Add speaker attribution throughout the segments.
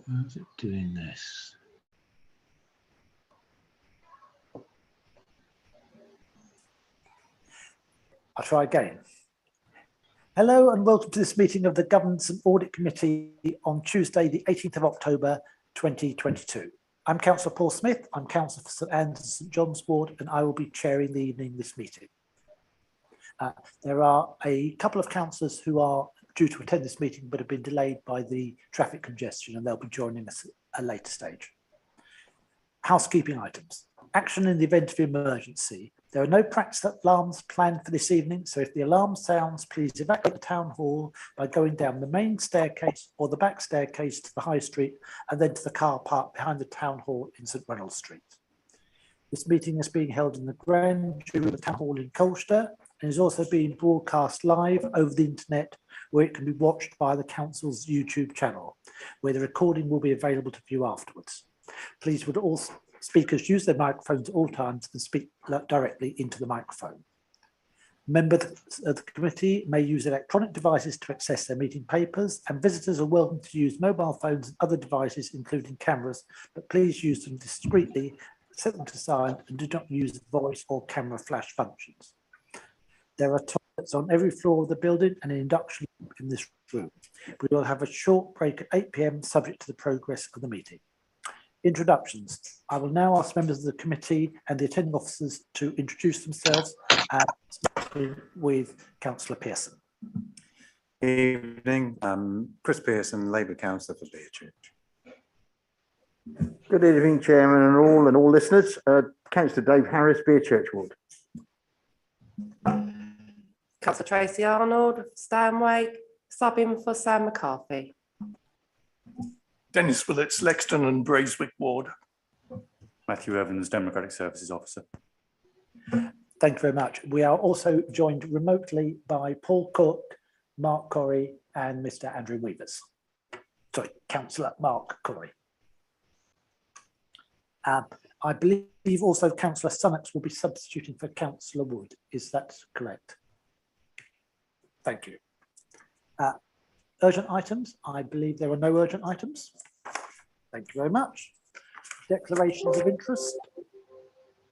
Speaker 1: How's it doing this?
Speaker 2: I'll try again. Hello and welcome to this meeting of the Governance and Audit Committee on Tuesday, the 18th of October, 2022. I'm Councillor Paul Smith. I'm Councillor for St Andrews St John's Ward, and I will be chairing the evening this meeting. There are a couple of councillors who are due to attend this meeting but have been delayed by the traffic congestion, and they'll be joining us at a later stage. Housekeeping items. Action in the event of emergency. There are no practice alarms planned for this evening, so if the alarm sounds, please evacuate the town hall by going down the main staircase or the back staircase to the High Street and then to the car park behind the town hall in St Reynolds Street. This meeting is being held in the Grand Jury of the Town Hall in Colchester and is also being broadcast live over the internet, where it can be watched via the Council's YouTube channel, where the recording will be available to view afterwards. Please would all speakers use their microphones at all times and speak directly into the microphone. Members of the committee may use electronic devices to access their meeting papers, and visitors are welcome to use mobile phones and other devices, including cameras, but please use them discreetly, set them to silent, and do not use the voice or camera flash functions. There are toilets on every floor of the building and an induction in this room. We will have a short break at 8 p.m. subject to the progress of the meeting. Introductions. I will now ask members of the committee and the attending officers to introduce themselves, starting with Councillor Pearson.
Speaker 3: Evening, Chris Pearson, Labour Councillor for Beerchurch.
Speaker 4: Good evening, Chairman and all listeners. Councillor Dave Harris, Beerchurch Ward.
Speaker 5: Councillor Tracy Arnold, Stanway, subbing for Sam McCarthy.
Speaker 6: Dennis Willits, Lexton and Braeswick Ward.
Speaker 3: Matthew Evans, Democratic Services Officer.
Speaker 2: Thank you very much. We are also joined remotely by Paul Cook, Mark Corrie and Mr Andrew Weavers. Sorry, Councillor Mark Corrie. I believe also Councillor Sunnox will be substituting for Councillor Wood. Is that correct? Thank you. Urgent items. I believe there are no urgent items. Thank you very much. Declarations of interest.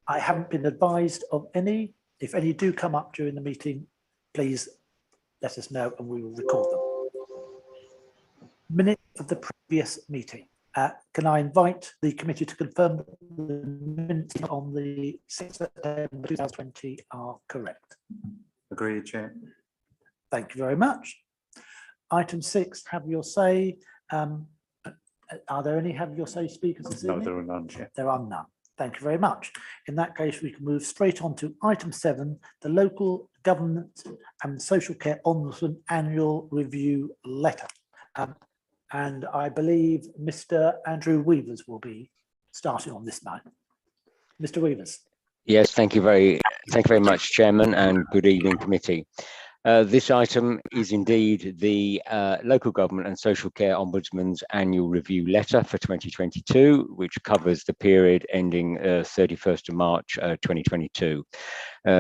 Speaker 2: I haven't been advised of any. If any do come up during the meeting, please let us know and we will record them. Minute of the previous meeting. Can I invite the committee to confirm that the minutes on the 6th of September 2020 are correct?
Speaker 3: Agreed, Chair.
Speaker 2: Thank you very much. Item 6, have your say. Are there any have your say speakers this evening?
Speaker 3: No, there are none, Chair.
Speaker 2: There are none. Thank you very much. In that case, we can move straight on to item 7, the Local Government and Social Care Ombudsman Annual Review Letter. And I believe Mr Andrew Weavers will be starting on this night. Mr Weavers.
Speaker 1: Yes, thank you very much, Chairman, and good evening, committee. This item is indeed the Local Government and Social Care Ombudsman's Annual Review Letter for 2022, which covers the period ending 31st of March 2022.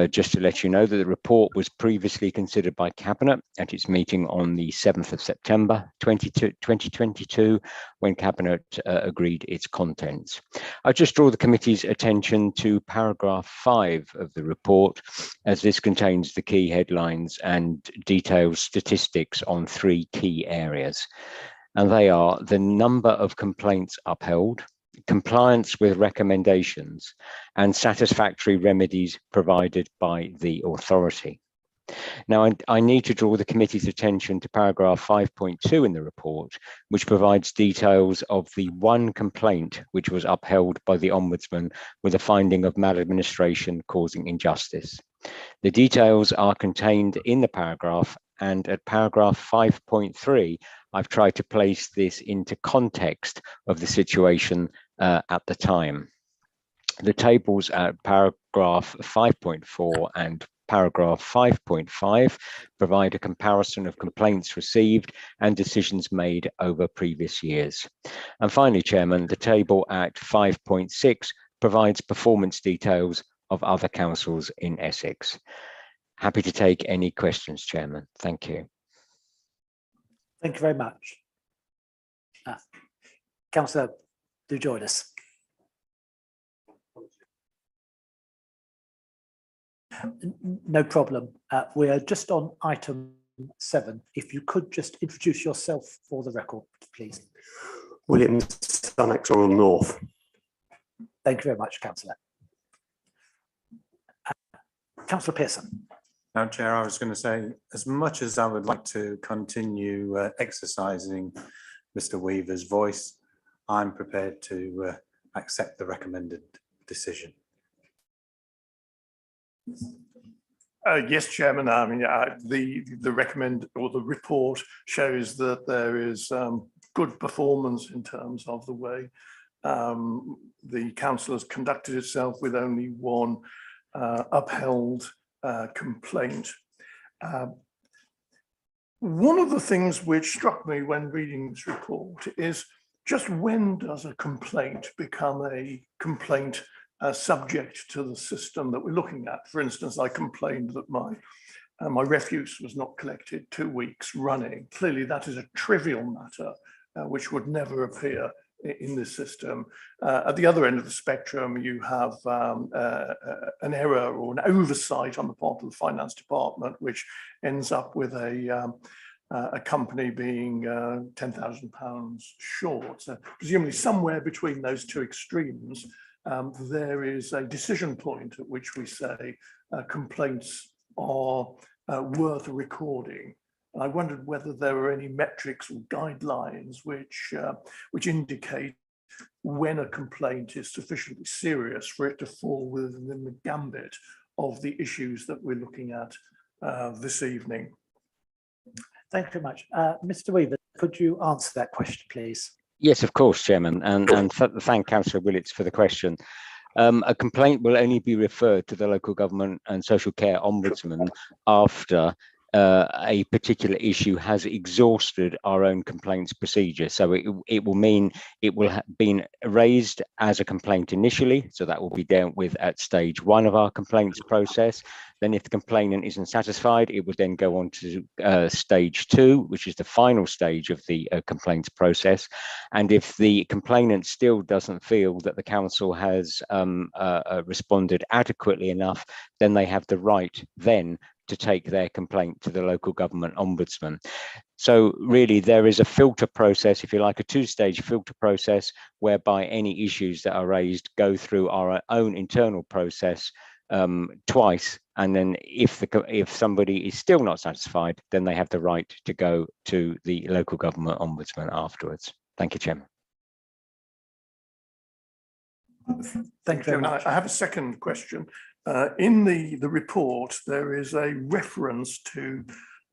Speaker 1: Just to let you know that the report was previously considered by Cabinet at its meeting on the 7th of September 2022, when Cabinet agreed its contents. I just draw the committee's attention to paragraph 5 of the report, as this contains the key headlines and details statistics on 3 key areas. And they are the number of complaints upheld, compliance with recommendations, and satisfactory remedies provided by the authority. Now, I need to draw the committee's attention to paragraph 5.2 in the report, which provides details of the 1 complaint which was upheld by the Ombudsman with a finding of maladministration causing injustice. The details are contained in the paragraph, and at paragraph 5.3, I've tried to place this into context of the situation at the time. The tables at paragraph 5.4 and paragraph 5.5 provide a comparison of complaints received and decisions made over previous years. And finally, Chairman, the table at 5.6 provides performance details of other councils in Essex. Happy to take any questions, Chairman. Thank you.
Speaker 2: Thank you very much. Councillor, do join us. No problem. We are just on item 7. If you could just introduce yourself for the record, please.
Speaker 7: William Sunnex, Rural North.
Speaker 2: Thank you very much, Councillor. Councillor Pearson.
Speaker 3: Now, Chair, I was going to say, as much as I would like to continue exercising Mr. Weaver's voice, I'm prepared to accept the recommended decision.
Speaker 6: Yes, Chairman. I mean, the report shows that there is good performance in terms of the way the council has conducted itself with only one upheld complaint. One of the things which struck me when reading this report is just when does a complaint become a complaint subject to the system that we're looking at? For instance, I complained that my refuse was not collected 2 weeks running. Clearly, that is a trivial matter which would never appear in this system. At the other end of the spectrum, you have an error or an oversight on the part of the finance department, which ends up with a company being £10,000 short. So presumably somewhere between those two extremes, there is a decision point at which we say complaints are worth recording. I wondered whether there were any metrics or guidelines which indicate when a complaint is sufficiently serious for it to fall within the gambit of the issues that we're looking at this evening.
Speaker 2: Thank you very much. Mr. Weaver, could you answer that question, please?
Speaker 1: Yes, of course, Chairman, and thank Councillor Willits for the question. A complaint will only be referred to the local government and social care ombudsman after a particular issue has exhausted our own complaints procedure. So it will mean it will have been raised as a complaint initially, so that will be dealt with at stage 1 of our complaints process. Then if the complainant isn't satisfied, it would then go on to stage 2, which is the final stage of the complaints process. And if the complainant still doesn't feel that the council has responded adequately enough, then they have the right then to take their complaint to the local government ombudsman. So really there is a filter process, if you like, a 2-stage filter process, whereby any issues that are raised go through our own internal process twice, and then if somebody is still not satisfied, then they have the right to go to the local government ombudsman afterwards. Thank you, Chairman.
Speaker 2: Thank you very much.
Speaker 6: I have a second question. In the report, there is a reference to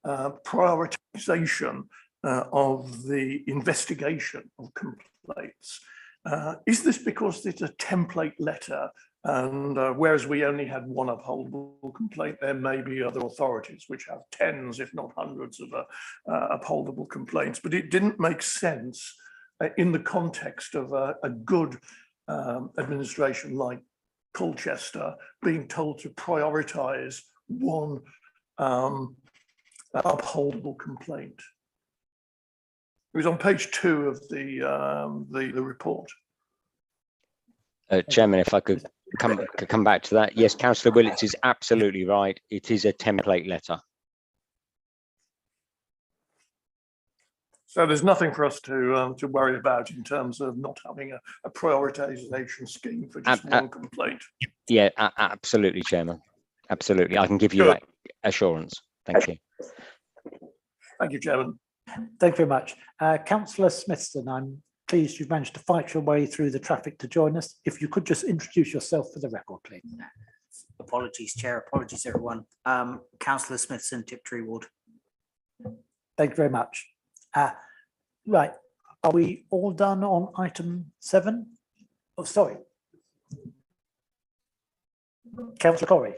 Speaker 6: prioritization of the investigation of complaints. Is this because it's a template letter, and whereas we only had one upholdable complaint, there may be other authorities which have tens, if not hundreds, of upholdable complaints, but it didn't make sense in the context of a good administration like Colchester being told to prioritise one upholdable complaint. It was on page 2 of the report.
Speaker 1: Chairman, if I could come back to that. Yes, Councillor Willits is absolutely right. It is a template letter.
Speaker 6: So there's nothing for us to worry about in terms of not having a prioritisation scheme for just one complaint.
Speaker 1: Yeah, absolutely, Chairman. Absolutely. I can give you that assurance. Thank you.
Speaker 6: Thank you, Chairman.
Speaker 2: Thank you very much. Councillor Smithson, I'm pleased you've managed to fight your way through the traffic to join us. If you could just introduce yourself for the record, please.
Speaker 8: Apologies, Chair. Apologies, everyone. Councillor Smithson, Tiptree Ward.
Speaker 2: Thank you very much. Right, are we all done on item 7? Oh, sorry. Councillor Corrie.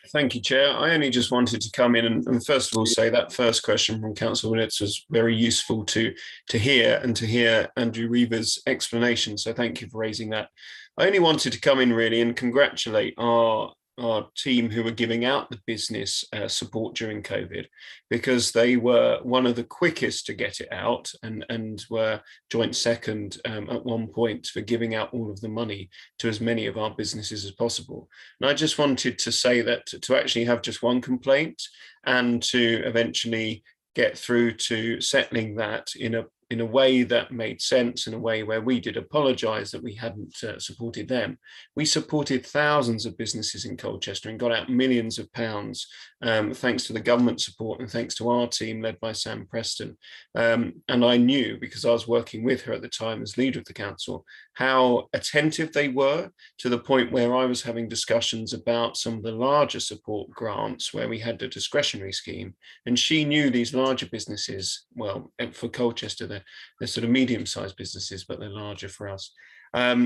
Speaker 9: Thank you, Chair. I only just wanted to come in and first of all say that first question from Councillor Willits was very useful to hear, and to hear Andrew Weaver's explanation. So thank you for raising that. I only wanted to come in really and congratulate our our team who were giving out the business support during COVID, because they were one of the quickest to get it out and were joint second at one point for giving out all of the money to as many of our businesses as possible. And I just wanted to say that to actually have just one complaint and to eventually get through to settling that in a way that made sense, in a way where we did apologise that we hadn't supported them. We supported thousands of businesses in Colchester and got out millions of pounds thanks to the government support and thanks to our team led by Sam Preston. And I knew, because I was working with her at the time as leader of the council, how attentive they were, to the point where I was having discussions about some of the larger support grants where we had the discretionary scheme. And she knew these larger businesses, well, for Colchester, they're sort of medium-sized businesses, but they're larger for us.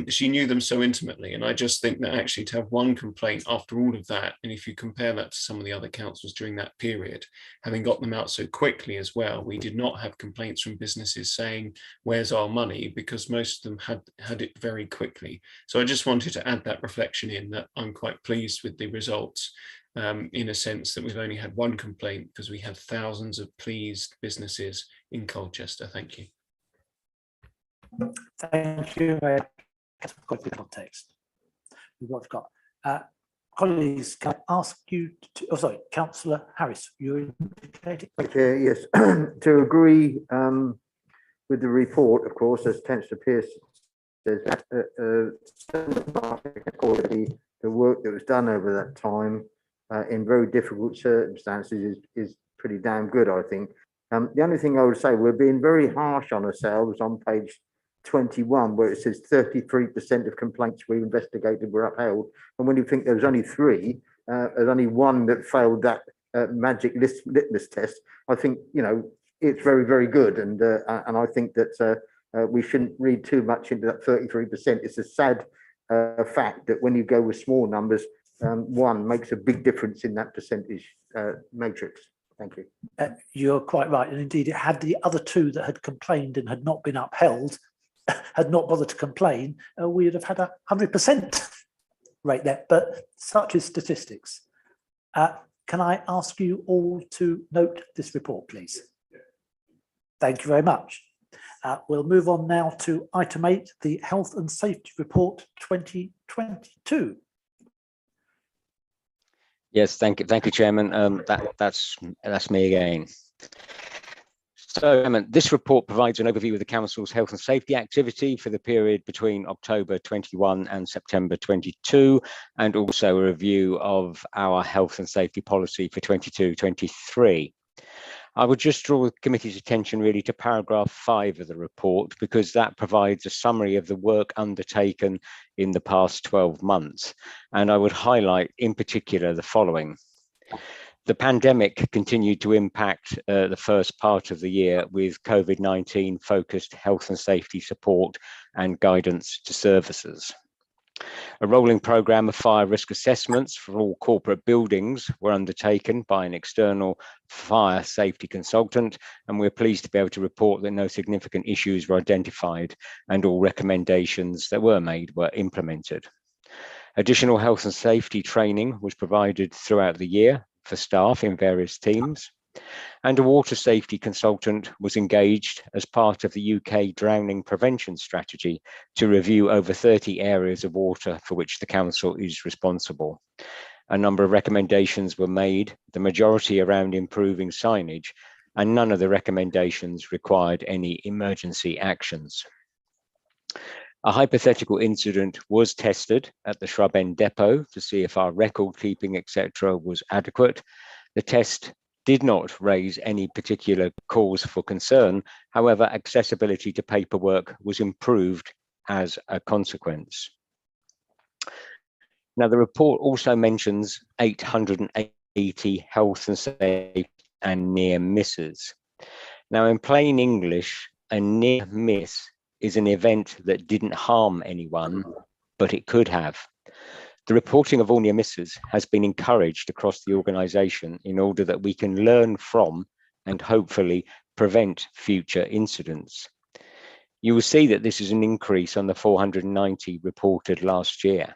Speaker 9: She knew them so intimately. And I just think that actually to have one complaint after all of that, and if you compare that to some of the other councils during that period, having got them out so quickly as well, we did not have complaints from businesses saying, where's our money? Because most of them had it very quickly. So I just wanted to add that reflection in, that I'm quite pleased with the results, in a sense that we've only had one complaint because we had thousands of pleased businesses in Colchester. Thank you.
Speaker 2: Thank you. Quite the context. We've got colleagues. Can I ask you to? Oh, sorry, Councillor Harris. You're indicating.
Speaker 4: Okay, yes, to agree with the report, of course, as Councillor Pearce says, the work that was done over that time in very difficult circumstances is pretty damn good, I think. The only thing I would say, we're being very harsh on ourselves on page 21, where it says 33% of complaints we investigated were upheld. And when you think there was only 3, there's only 1 that failed that magic litmus test, I think, you know, it's very, very good. And I think that we shouldn't read too much into that 33%. It's a sad fact that when you go with small numbers, 1 makes a big difference in that percentage matrix. Thank you.
Speaker 2: You're quite right. And indeed, it had the other 2 that had complained and had not been upheld, had not bothered to complain, we would have had 100% rate there. But such is statistics. Can I ask you all to note this report, please? Thank you very much. We'll move on now to item 8, the Health and Safety Report 2022.
Speaker 1: Yes, thank you, Chairman. That's me again. So, this report provides an overview of the Council's health and safety activity for the period between October 21 and September 22, and also a review of our health and safety policy for 22-23. I would just draw the committee's attention really to paragraph 5 of the report, because that provides a summary of the work undertaken in the past 12 months. And I would highlight in particular the following. The pandemic continued to impact the first part of the year with COVID-19 focused health and safety support and guidance to services. A rolling programme of fire risk assessments for all corporate buildings were undertaken by an external fire safety consultant, and we're pleased to be able to report that no significant issues were identified and all recommendations that were made were implemented. Additional health and safety training was provided throughout the year for staff in various teams, and a water safety consultant was engaged as part of the UK drowning prevention strategy to review over 30 areas of water for which the council is responsible. A number of recommendations were made, the majority around improving signage, and none of the recommendations required any emergency actions. A hypothetical incident was tested at the Shrub End depot to see if our record keeping, etc., was adequate. The test did not raise any particular cause for concern. However, accessibility to paperwork was improved as a consequence. Now, the report also mentions 880 health and safety and near misses. Now, in plain English, a near miss is an event that didn't harm anyone, but it could have. The reporting of all near misses has been encouraged across the organisation in order that we can learn from and hopefully prevent future incidents. You will see that this is an increase on the 490 reported last year.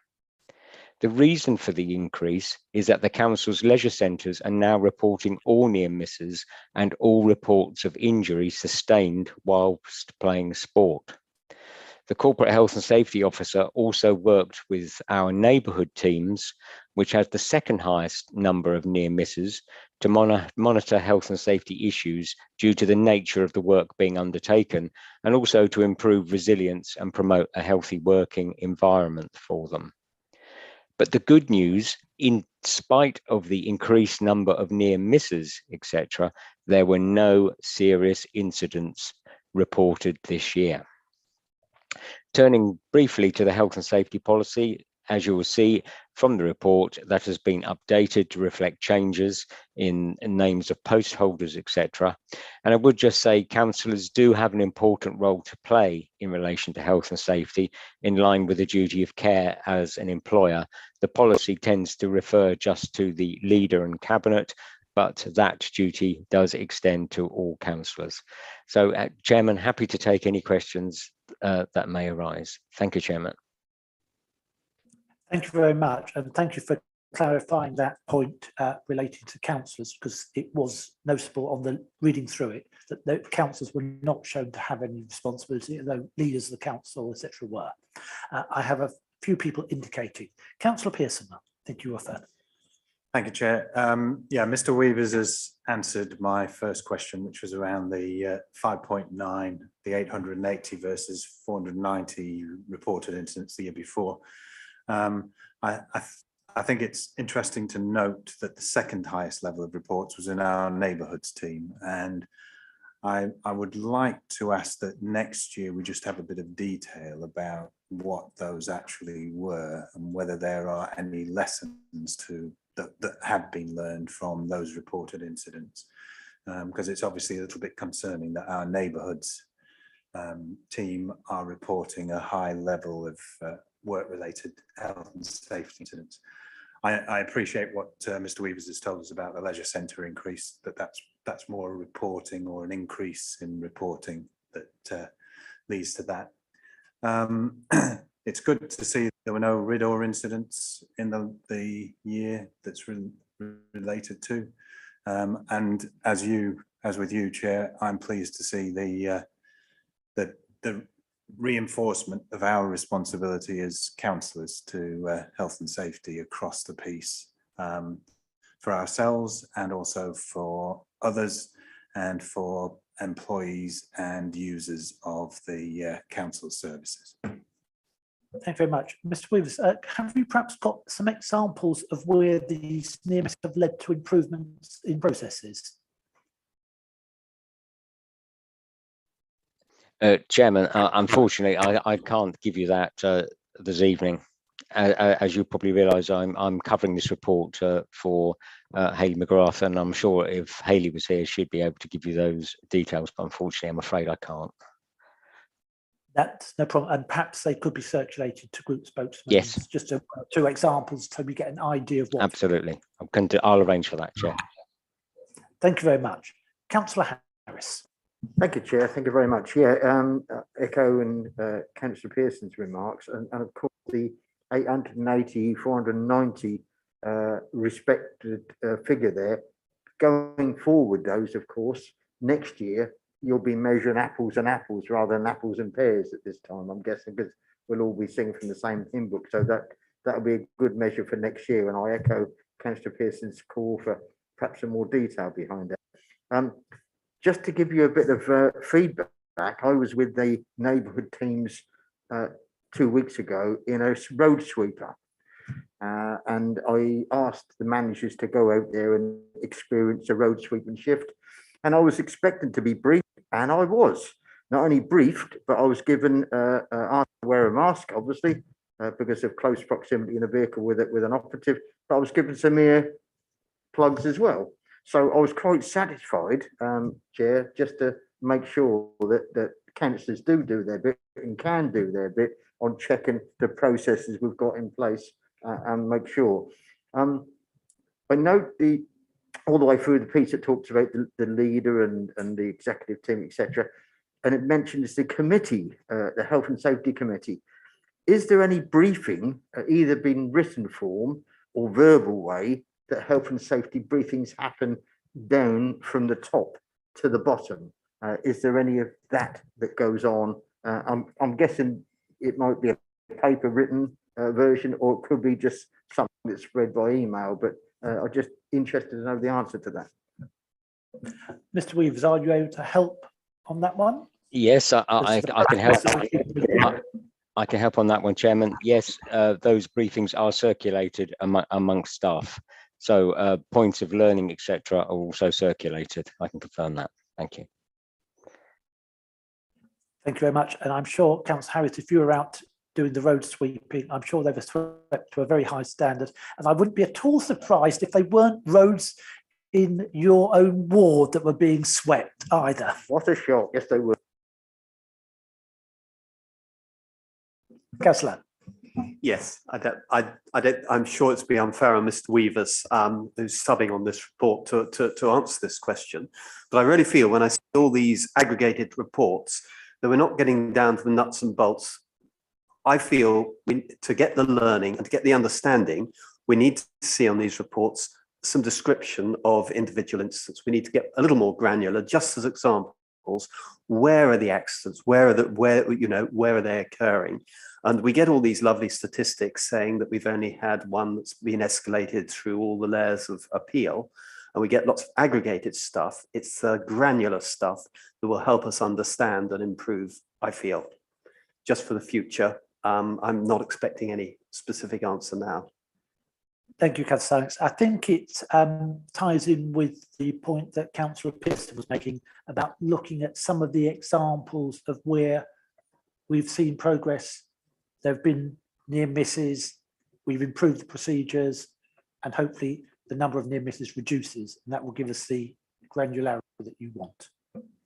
Speaker 1: The reason for the increase is that the council's leisure centres are now reporting all near misses and all reports of injury sustained whilst playing sport. The Corporate Health and Safety Officer also worked with our neighbourhood teams, which has the second highest number of near misses, to monitor health and safety issues due to the nature of the work being undertaken, and also to improve resilience and promote a healthy working environment for them. But the good news, in spite of the increased number of near misses, etc., there were no serious incidents reported this year. Turning briefly to the health and safety policy, as you will see from the report, that has been updated to reflect changes in names of post holders, etc. And I would just say councillors do have an important role to play in relation to health and safety, in line with the duty of care as an employer. The policy tends to refer just to the leader and cabinet, but that duty does extend to all councillors. So, Chairman, happy to take any questions that may arise. Thank you, Chairman.
Speaker 2: Thank you very much, and thank you for clarifying that point relating to councillors, because it was noticeable on the reading through it that the councillors were not shown to have any responsibility, although leaders of the council, etc., were. I have a few people indicating. Councillor Pearson, I think you were first.
Speaker 3: Thank you, Chair. Yeah, Mr. Weavers has answered my first question, which was around the 5.9, the 880 versus 490 reported incidents the year before. I think it's interesting to note that the second highest level of reports was in our neighbourhoods team, and I would like to ask that next year we just have a bit of detail about what those actually were and whether there are any lessons that have been learned from those reported incidents, because it's obviously a little bit concerning that our neighbourhoods team are reporting a high level of work-related health and safety incidents. I appreciate what Mr. Weavers has told us about the leisure centre increase, that's more a reporting or an increase in reporting that leads to that. It's good to see there were no RIDOR incidents in the year that's related to, and as with you, Chair, I'm pleased to see the reinforcement of our responsibility as councillors to health and safety across the piece, for ourselves and also for others and for employees and users of the council services.
Speaker 2: Thank you very much. Mr. Weavers, have you perhaps got some examples of where these near misses have led to improvements in processes?
Speaker 1: Chairman, unfortunately, I can't give you that this evening. As you probably realise, I'm covering this report for Hayley McGrath, and I'm sure if Hayley was here, she'd be able to give you those details, but unfortunately, I'm afraid I can't.
Speaker 2: That's no problem, and perhaps they could be circulated to group spokesmen.
Speaker 1: Yes.
Speaker 2: Just two examples so we get an idea of what.
Speaker 1: Absolutely. I'll arrange for that, Chair.
Speaker 2: Thank you very much. Councillor Harris.
Speaker 4: Thank you, Chair. Thank you very much. Yeah, echo and Councillor Pearson's remarks, and of course the 880, 490 respected figure there. Going forward, those, of course, next year, you'll be measuring apples and apples rather than apples and pears at this time, I'm guessing, because we'll all be singing from the same hymn book. So that'll be a good measure for next year. And I echo Councillor Pearson's call for perhaps some more detail behind that. Just to give you a bit of feedback, I was with the neighbourhood teams 2 weeks ago in a road sweeper. And I asked the managers to go out there and experience a road sweeping shift. And I was expecting to be briefed, and I was not only briefed, but I was given asked to wear a mask, obviously, because of close proximity in a vehicle with an operative. But I was given some ear plugs as well. So I was quite satisfied, Chair, just to make sure that councillors do their bit and can do their bit on checking the processes we've got in place and make sure. I note all the way through the piece it talks about the leader and the executive team, etc. And it mentions the committee, the Health and Safety Committee. is there any briefing, either been written form or verbal way, that health and safety briefings happen down from the top to the bottom? Is there any of that goes on? I'm guessing it might be a paper written version, or it could be just something that's spread by email, but I'm just interested to know the answer to that.
Speaker 2: Mr. Weavers, are you able to help on that one?
Speaker 1: Yes, I can help. I can help on that one, Chairman. Yes, those briefings are circulated amongst staff. So points of learning, etc., are also circulated. I can confirm that. Thank you.
Speaker 2: Thank you very much. And I'm sure, Councillor Harris, if you were out doing the road sweeping, I'm sure they were swept to a very high standard. And I wouldn't be at all surprised if they weren't roads in your own ward that were being swept either.
Speaker 4: What a shock. Yes, they were.
Speaker 2: Councillor.
Speaker 7: Yes, I'm sure it's be unfair on Mr. Weavers, who's subbing on this report, to answer this question. But I really feel when I see all these aggregated reports that we're not getting down to the nuts and bolts. I feel to get the learning and to get the understanding, we need to see on these reports some description of individual incidents. We need to get a little more granular, just as examples. Where are the accidents? Where are they occurring? And we get all these lovely statistics saying that we've only had one that's been escalated through all the layers of appeal. And we get lots of aggregated stuff. It's granular stuff that will help us understand and improve, I feel. Just for the future, I'm not expecting any specific answer now.
Speaker 2: Thank you, Councillor Alex. I think it ties in with the point that Councillor Pearson was making about looking at some of the examples of where we've seen progress. There have been near misses, we've improved the procedures, and hopefully the number of near misses reduces, and that will give us the granularity that you want.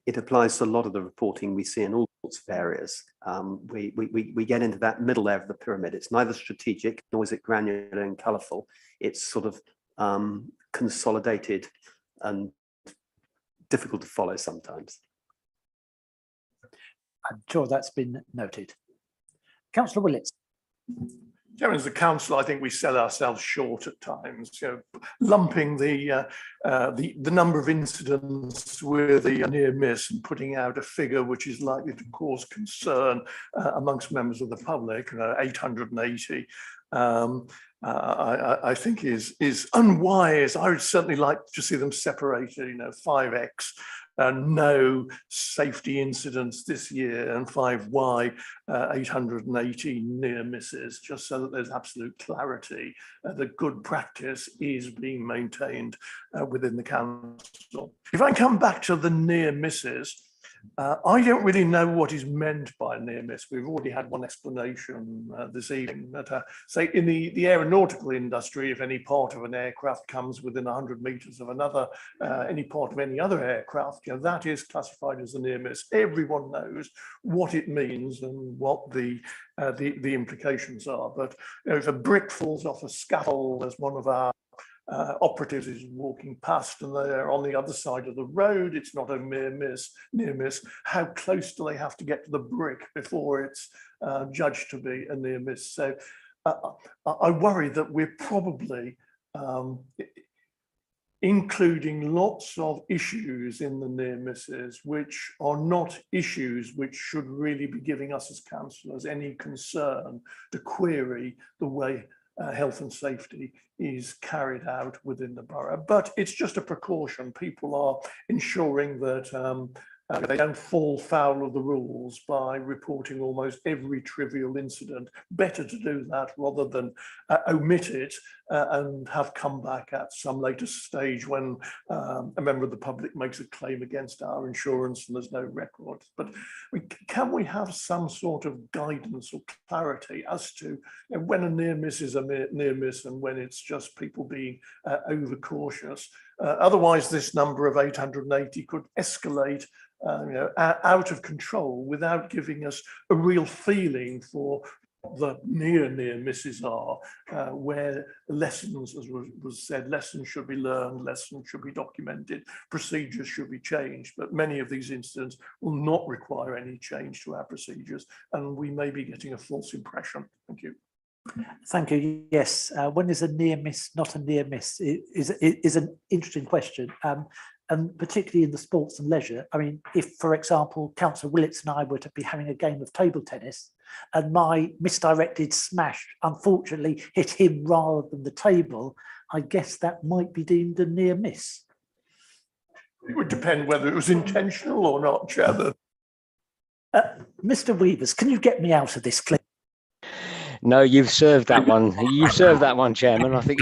Speaker 7: It applies to a lot of the reporting we see in all sorts of areas. We get into that middle layer of the pyramid. It's neither strategic nor is it granular and colourful. It's sort of consolidated and difficult to follow sometimes.
Speaker 2: I'm sure that's been noted. Councillor Willits.
Speaker 6: Chairman, as a council, I think we sell ourselves short at times. Lumping the number of incidents with the near miss and putting out a figure which is likely to cause concern amongst members of the public, 880. I think is unwise. I would certainly like to see them separated. 5x. No safety incidents this year, and 5Y 880 near misses, just so that there's absolute clarity that good practice is being maintained within the council. If I come back to the near misses, I don't really know what is meant by near miss. We've already had one explanation this evening. That, say, in the aeronautical industry, if any part of an aircraft comes within 100 meters of another, any part of any other aircraft, that is classified as a near miss. Everyone knows what it means and what the implications are. But if a brick falls off a scaffold, as one of our operatives is walking past and they're on the other side of the road, it's not a near miss. How close do they have to get to the brick before it's judged to be a near miss? So I worry that we're probably including lots of issues in the near misses, which are not issues which should really be giving us as councillors any concern to query the way health and safety is carried out within the borough. But it's just a precaution. People are ensuring that they don't fall foul of the rules by reporting almost every trivial incident. Better to do that rather than omit it and have come back at some later stage when a member of the public makes a claim against our insurance and there's no record. But can we have some sort of guidance or clarity as to when a near miss is a near miss and when it's just people being overcautious? Otherwise, this number of 880 could escalate out of control without giving us a real feeling for the near misses are, where lessons, as was said, lessons should be learned, lessons should be documented, procedures should be changed, but many of these incidents will not require any change to our procedures, and we may be getting a false impression. Thank you.
Speaker 2: Thank you. Yes, when is a near miss not a near miss is an interesting question, and particularly in the sports and leisure. I mean, if, for example, Councillor Willits and I were to be having a game of table tennis, and my misdirected smash unfortunately hit him rather than the table, I guess that might be deemed a near miss.
Speaker 6: It would depend whether it was intentional or not, Chairman.
Speaker 2: Mr. Weavers, can you get me out of this clip?
Speaker 1: No, you've served that one. You've served that one, Chairman. I think.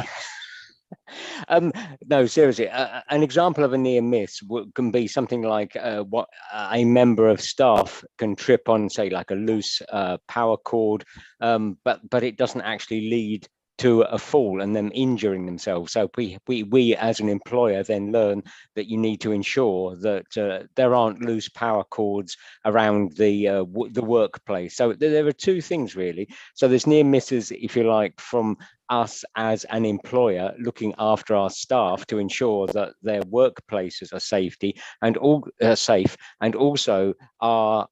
Speaker 1: No, seriously, an example of a near miss can be something like what a member of staff can trip on, say, like a loose power cord, but it doesn't actually lead to a fall and them injuring themselves. So we as an employer then learn that you need to ensure that there aren't loose power cords around the workplace. So there are two things really. So there's near misses, if you like, from us as an employer looking after our staff to ensure that their workplaces are safety and all safe, and also our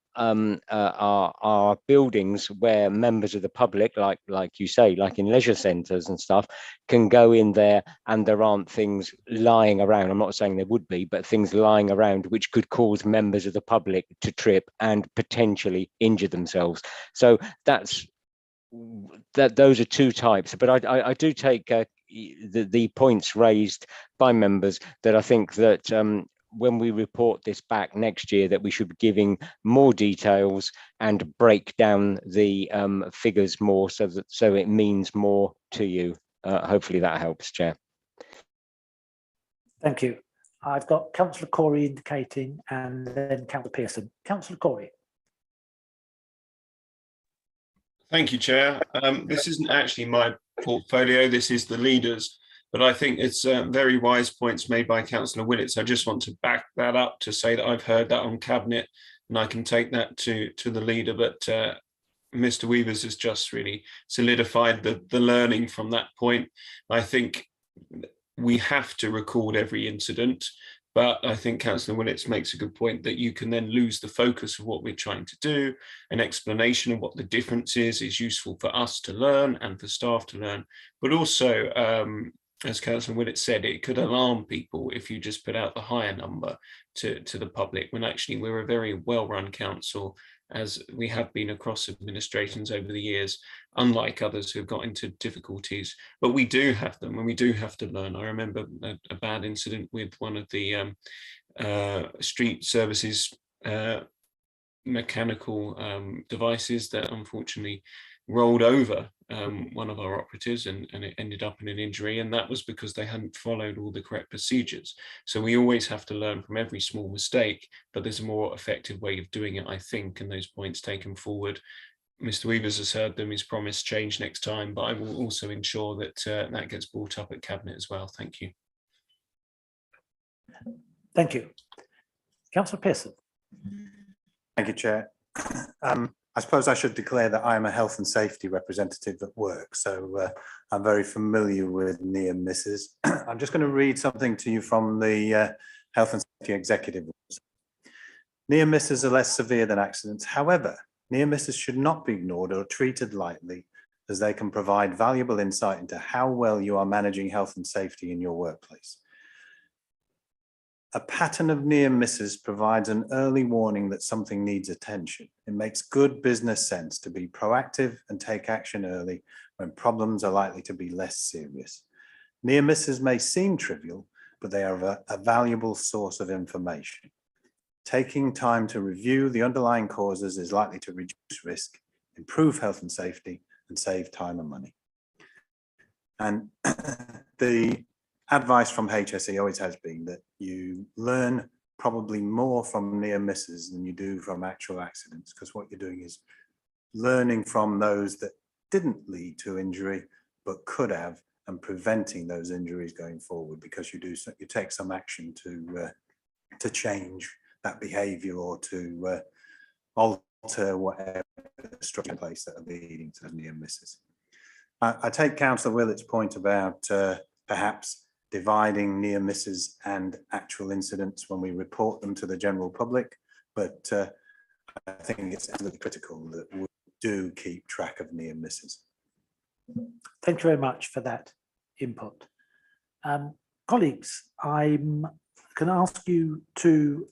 Speaker 1: buildings where members of the public, like you say, like in leisure centres and stuff, can go in there and there aren't things lying around. I'm not saying there would be, but things lying around which could cause members of the public to trip and potentially injure themselves. So those are two types, but I do take the points raised by members that I think that when we report this back next year, that we should be giving more details and break down the figures more so it means more to you. Hopefully that helps, Chair.
Speaker 2: Thank you. I've got Councillor Corey indicating and then Councillor Pearson. Councillor Corey.
Speaker 9: Thank you, Chair. This isn't actually my portfolio, this is the leaders, but I think it's very wise points made by Councillor Willits. I just want to back that up to say that I've heard that on Cabinet and I can take that to the leader, but Mr. Weavers has just really solidified the learning from that point. I think we have to record every incident, but I think Councillor Willits makes a good point that you can then lose the focus of what we're trying to do. An explanation of what the difference is useful for us to learn and for staff to learn. But also, as Councillor Willits said, it could alarm people if you just put out the higher number to the public, when actually we're a very well-run council, as we have been across administrations over the years, unlike others who have got into difficulties. But we do have them and we do have to learn. I remember a bad incident with one of the street services mechanical devices that unfortunately rolled over one of our operatives and it ended up in an injury, and that was because they hadn't followed all the correct procedures. So we always have to learn from every small mistake, but there's a more effective way of doing it, I think, and those points taken forward. Mr. Weavers has heard them, he's promised change next time, but I will also ensure that that gets brought up at Cabinet as well. Thank you.
Speaker 2: Thank you. Councillor Pearson.
Speaker 3: Thank you, Chair. I suppose I should declare that I'm a health and safety representative at work, so I'm very familiar with near misses. I'm just going to read something to you from the Health and Safety Executive Rules. Near misses are less severe than accidents. However, near misses should not be ignored or treated lightly, as they can provide valuable insight into how well you are managing health and safety in your workplace. A pattern of near misses provides an early warning that something needs attention. It makes good business sense to be proactive and take action early when problems are likely to be less serious. Near misses may seem trivial, but they are a valuable source of information. Taking time to review the underlying causes is likely to reduce risk, improve health and safety, and save time and money. And the advice from HSE always has been that you learn probably more from near misses than you do from actual accidents, because what you're doing is learning from those that didn't lead to injury but could have, and preventing those injuries going forward, because you take some action to change that behavior or to alter alter whatever structure in place that are leading to near misses. I take Councillor Willett's point about perhaps dividing near misses and actual incidents when we report them to the general public, but I think it's absolutely critical that we do keep track of near misses.
Speaker 2: Thank you very much for that input. Colleagues, I'm going to ask you to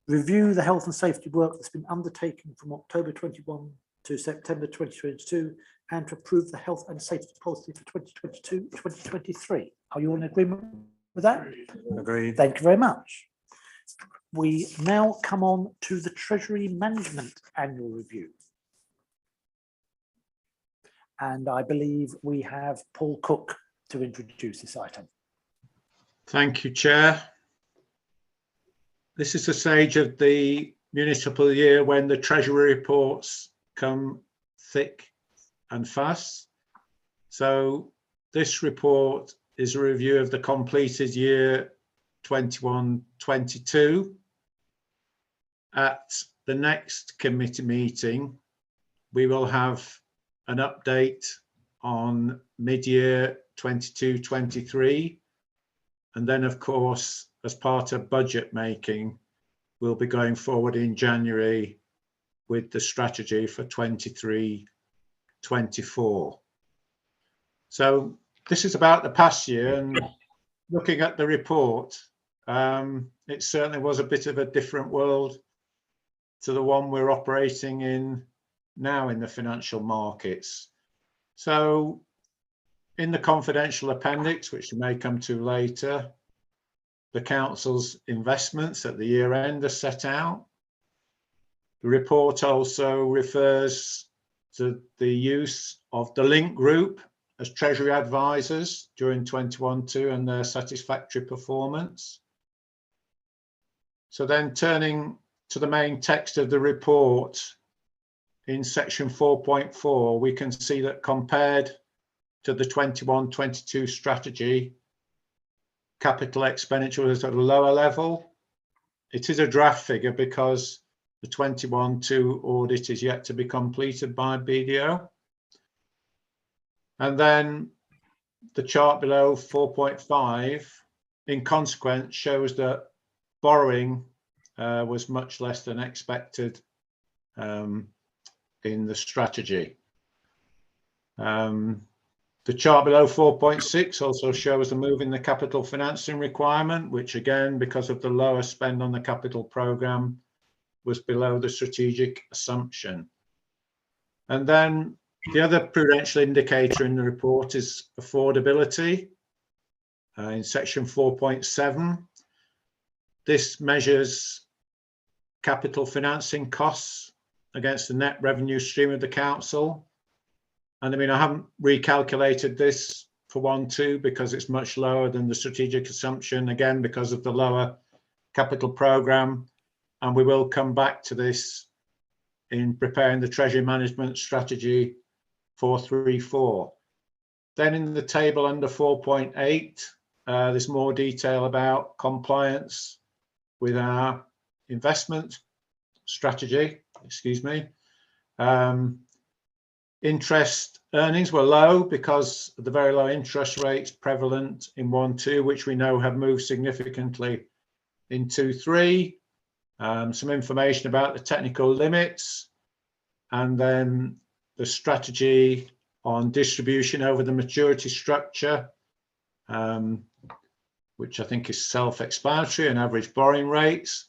Speaker 2: review the health and safety work that's been undertaken from October 21 to September 2022 and to approve the health and safety policy for 2022-2023. Are you in agreement with that?
Speaker 3: Agreed.
Speaker 2: Thank you very much. We now come on to the Treasury Management Annual Review. And I believe we have Paul Cook to introduce this item.
Speaker 10: Thank you, Chair. This is the stage of the municipal year when the Treasury reports come thick and fast. So this report is a review of the completed year 21-22. At the next committee meeting, we will have an update on mid-year 22-23. And then, of course, as part of budget making, we'll be going forward in January with the strategy for 23-24. So this is about the past year, and looking at the report, it certainly was a bit of a different world to the one we're operating in now in the financial markets. So in the confidential appendix, which we may come to later, the council's investments at the year end are set out. The report also refers to the use of the Link Group as Treasury advisors during 21-2 and their satisfactory performance. So then turning to the main text of the report, in section 4.4, we can see that compared to the 21-22 strategy, capital expenditure is at a lower level. It is a draft figure because the 21-2 audit is yet to be completed by BDO. And then the chart below 4.5, in consequence, shows that borrowing was much less than expected in the strategy. The chart below 4.6 also shows the move in the capital financing requirement, which again, because of the lower spend on the capital programme, was below the strategic assumption. And then the other prudential indicator in the report is affordability in section 4.7. This measures capital financing costs against the net revenue stream of the council. And I mean, I haven't recalculated this for 1-2 because it's much lower than the strategic assumption, again, because of the lower capital programme. And we will come back to this in preparing the Treasury Management Strategy 434. Then in the table under 4.8, there's more detail about compliance with our investment strategy, Interest earnings were low because of the very low interest rates prevalent in 1-2, which we know have moved significantly in 2-3. Some information about the technical limits, and then the strategy on distribution over the maturity structure, which I think is self-explanatory, and average borrowing rates.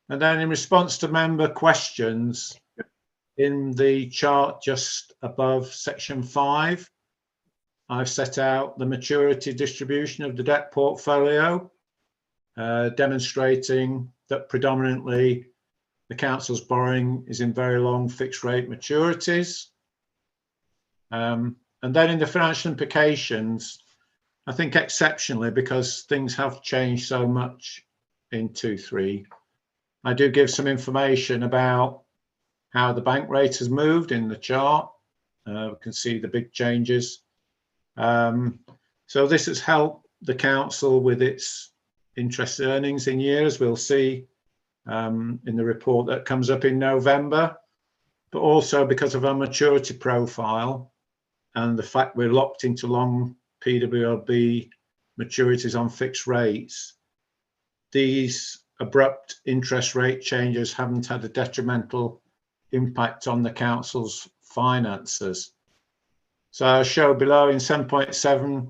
Speaker 10: And then in response to member questions, in the chart just above section 5, I've set out the maturity distribution of the debt portfolio, demonstrating that predominantly the council's borrowing is in very long fixed rate maturities. And then in the financial implications, I think exceptionally, because things have changed so much in 2-3, I do give some information about how the bank rate has moved in the chart. We can see the big changes. So this has helped the council with its interest earnings in years. We'll see in the report that comes up in November, but also because of our maturity profile and the fact we're locked into long PWLB maturities on fixed rates. These abrupt interest rate changes haven't had a detrimental impact on the council's finances. So I'll show below in 7.7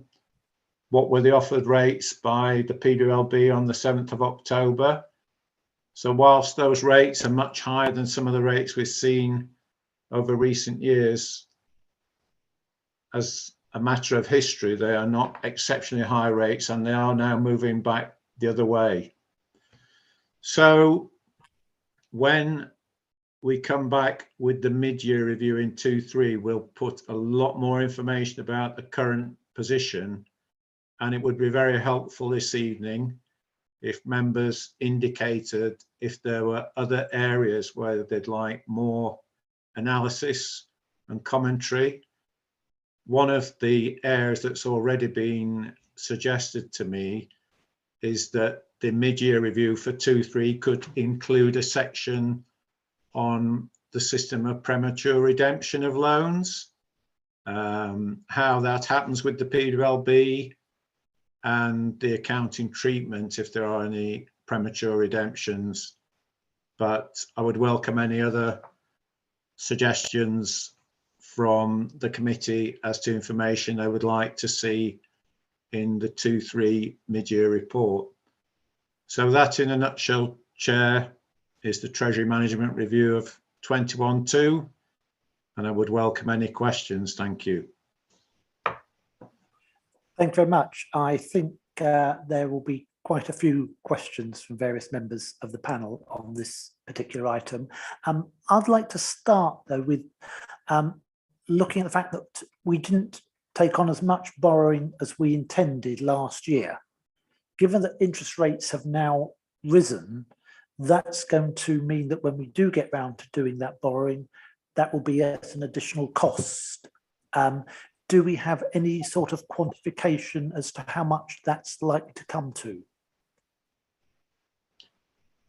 Speaker 10: what were the offered rates by the PWLB on the 7th of October. So whilst those rates are much higher than some of the rates we've seen over recent years, as a matter of history, they are not exceptionally high rates, and they are now moving back the other way. So when we come back with the mid-year review in 2.3, we'll put a lot more information about the current position, and it would be very helpful this evening if members indicated if there were other areas where they'd like more analysis and commentary. One of the areas that's already been suggested to me is that the mid-year review for 2.3 could include a section on the system of premature redemption of loans, how that happens with the PWLB, and the accounting treatment if there are any premature redemptions. But I would welcome any other suggestions from the committee as to information they would like to see in the 2.3 mid-year report. So that, in a nutshell, Chair, is the Treasury Management Review of 21-2, and I would welcome any questions. Thank you.
Speaker 2: Thank you very much. I think there will be quite a few questions from various members of the panel on this particular item. I'd like to start, though, with looking at the fact that we didn't take on as much borrowing as we intended last year. Given that interest rates have now risen, that's going to mean that when we do get round to doing that borrowing, that will be at an additional cost. Do we have any sort of quantification as to how much that's likely to come to?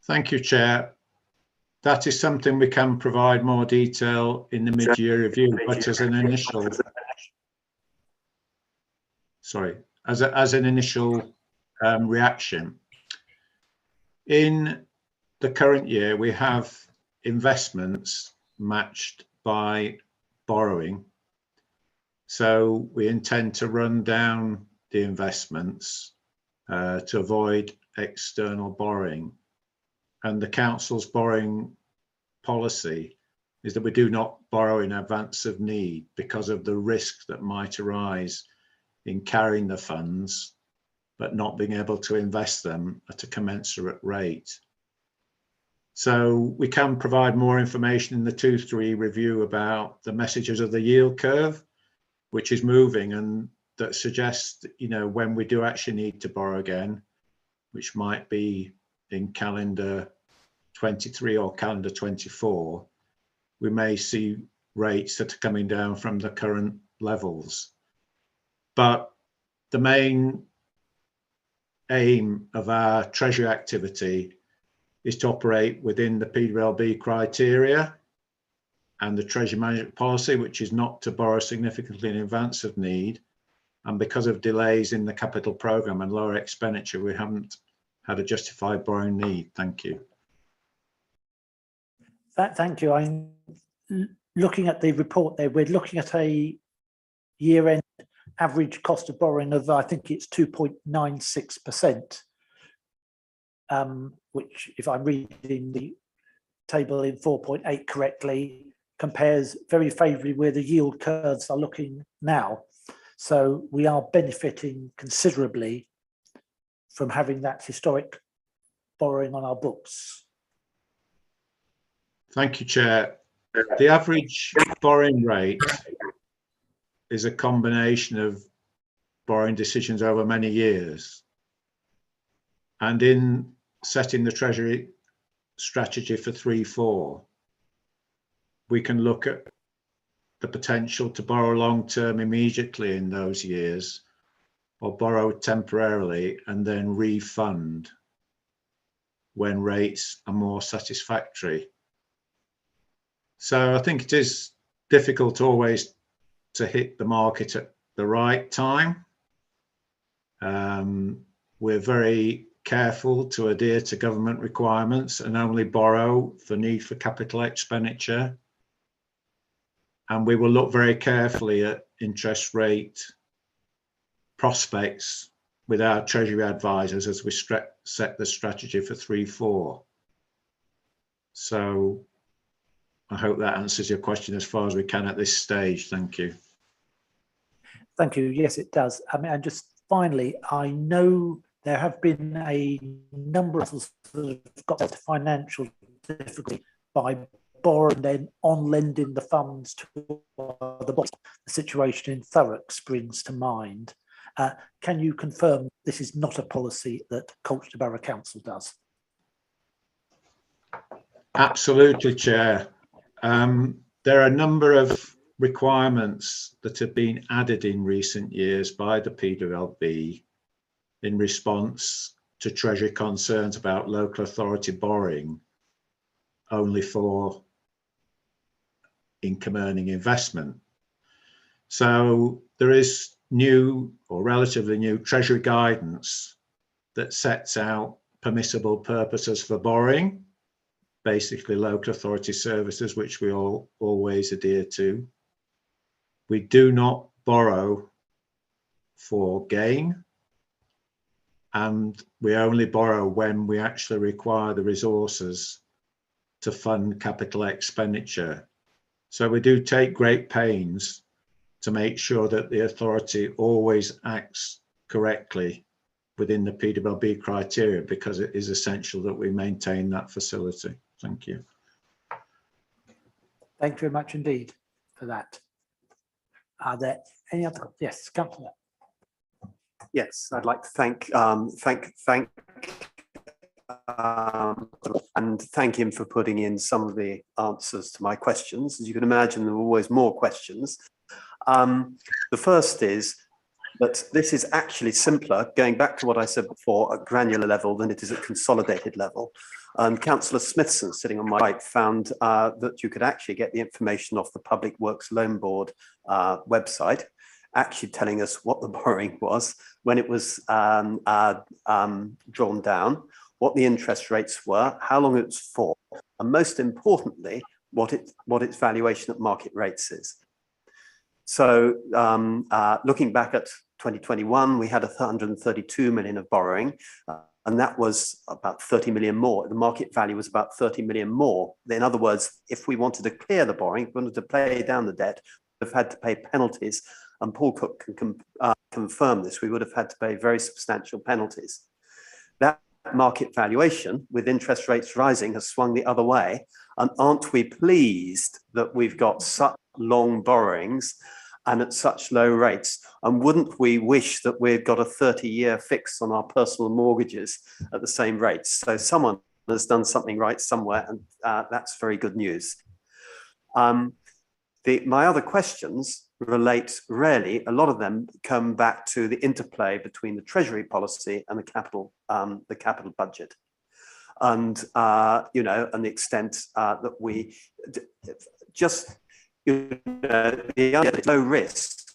Speaker 10: Thank you, Chair. That is something we can provide more detail in the mid-year review, but as an initial, as an initial reaction. In the current year, we have investments matched by borrowing. So we intend to run down the investments to avoid external borrowing. And the council's borrowing policy is that we do not borrow in advance of need because of the risk that might arise in carrying the funds, but not being able to invest them at a commensurate rate. So we can provide more information in the 2.3 review about the messages of the yield curve, which is moving, and that suggests, you know, when we do actually need to borrow again, which might be in calendar 23 or calendar 24, we may see rates that are coming down from the current levels. But the main aim of our Treasury activity is to operate within the PWLB criteria and the Treasury management policy, which is not to borrow significantly in advance of need. And because of delays in the capital programme and lower expenditure, we haven't had a justified borrowing need. Thank you.
Speaker 2: Thank you. I'm looking at the report there. We're looking at a year-end average cost of borrowing of, I think it's 2.96%, which, if I'm reading the table in 4.8 correctly, compares very favourably where the yield curves are looking now. So we are benefiting considerably from having that historic borrowing on our books.
Speaker 10: Thank you, Chair. The average borrowing rate is a combination of borrowing decisions over many years. And in setting the Treasury strategy for 3-4, we can look at the potential to borrow long-term immediately in those years, or borrow temporarily and then refund when rates are more satisfactory. So I think it is difficult always to hit the market at the right time. We're very careful to adhere to government requirements and only borrow for need for capital expenditure. And we will look very carefully at interest rate prospects with our Treasury advisors as we set the strategy for 3-4. So I hope that answers your question as far as we can at this stage. Thank you.
Speaker 2: Thank you. Yes, it does. I mean, and just finally, I know there have been a number of us that have got into financial difficulty by borrowing then on lending the funds to the bonds. The situation in Thurrock springs to mind. Can you confirm this is not a policy that Colchester Borough Council does?
Speaker 10: Absolutely, Chair. There are a number of requirements that have been added in recent years by the PWLB in response to Treasury concerns about local authority borrowing only for income earning investment. So there is new or relatively new Treasury guidance that sets out permissible purposes for borrowing, basically local authority services, which we all always adhere to. We do not borrow for gain, and we only borrow when we actually require the resources to fund capital expenditure. So we do take great pains to make sure that the authority always acts correctly within the PWLB criteria, because it is essential that we maintain that facility. Thank you.
Speaker 2: Thank you very much indeed for that. Are there any other? Yes, Councillor.
Speaker 7: Yes, I'd like to thank and thank him for putting in some of the answers to my questions. As you can imagine, there are always more questions. The first is that this is actually simpler, going back to what I said before, at granular level than it is at consolidated level. Councillor Smithson, sitting on my right, found that you could actually get the information off the Public Works Loan Board website, actually telling us what the borrowing was, when it was drawn down, what the interest rates were, how long it was for, and most importantly, what its valuation at market rates is. So looking back at 2021, we had 132 million of borrowing, and that was about 30 million more. The market value was about 30 million more. In other words, if we wanted to clear the borrowing, if we wanted to pay down the debt, we'd have had to pay penalties, and Paul Cook can confirm this. We would have had to pay very substantial penalties. That market valuation, with interest rates rising, has swung the other way. And aren't we pleased that we've got such long borrowings and at such low rates? And wouldn't we wish that we'd got a 30-year fix on our personal mortgages at the same rates? So someone has done something right somewhere, and that's very good news. My other questions relate really, a lot of them come back to the interplay between the Treasury policy and the capital budget. And, you know, and the extent that we just, you know, the low risk,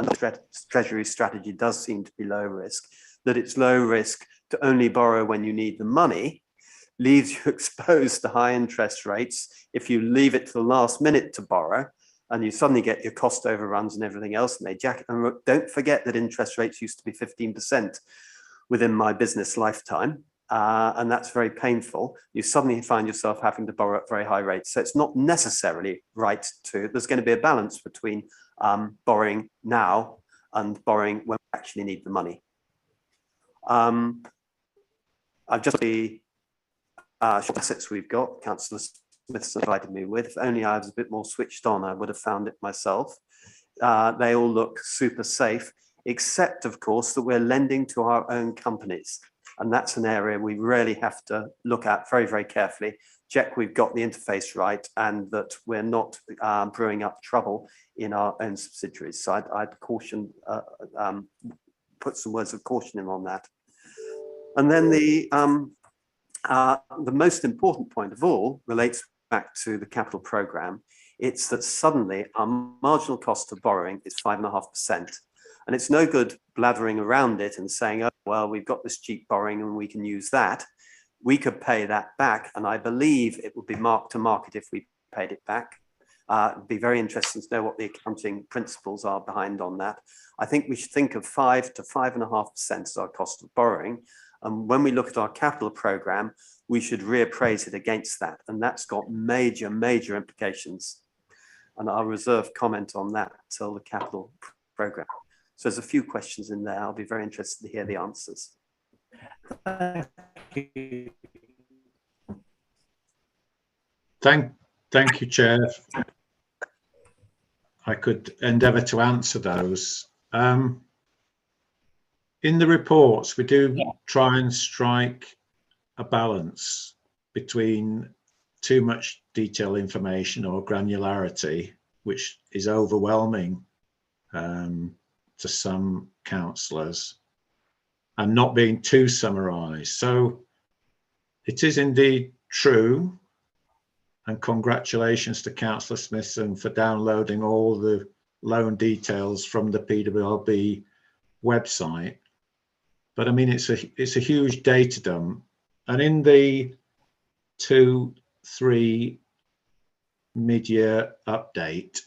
Speaker 7: and the Treasury strategy does seem to be low risk, that it's low risk to only borrow when you need the money, leaves you exposed to high interest rates. If you leave it to the last minute to borrow, and you suddenly get your cost overruns and everything else, and they jack. And don't forget that interest rates used to be 15% within my business lifetime. And that's very painful. You suddenly find yourself having to borrow at very high rates. So it's not necessarily right to, there's going to be a balance between borrowing now and borrowing when we actually need the money. I've just the assets we've got, Councillor Smithson provided me with. If only I was a bit more switched on, I would have found it myself. They all look super safe, except of course that we're lending to our own companies. And that's an area we really have to look at very, very carefully, check we've got the interface right and that we're not brewing up trouble in our own subsidiaries. So I'd caution, put some words of caution in on that. And then the The most important point of all relates back to the capital programme. It's that suddenly our marginal cost of borrowing is 5.5%. And it's no good blathering around it and saying, oh, well, we've got this cheap borrowing and we can use that. We could pay that back. And I believe it would be mark to market if we paid it back. It'd be very interesting to know what the accounting principles are behind on that. I think we should think of 5 to 5.5% as our cost of borrowing. And when we look at our capital programme, we should reappraise it against that. And that's got major, major implications. And I'll reserve comment on that till the capital programme. So there's a few questions in there. I'll be very interested to hear the answers.
Speaker 10: Thank you, Chair. I could endeavour to answer those. In the reports, we do try and strike a balance between too much detailed information or granularity, which is overwhelming to some councillors, and not being too summarised. So it is indeed true, and congratulations to Councillor Smithson for downloading all the loan details from the PWLB website. But I mean, it's a huge data dump, and in the 2-3 mid-year update,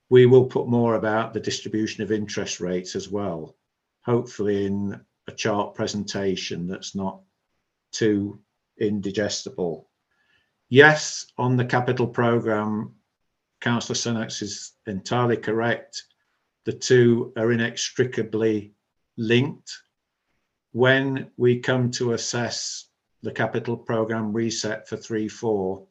Speaker 10: we will put more about the distribution of interest rates as well, hopefully in a chart presentation that's not too indigestible. Yes, on the capital programme, Councillor Sunnucks is entirely correct. The two are inextricably linked. When we come to assess the capital programme reset for 3-4,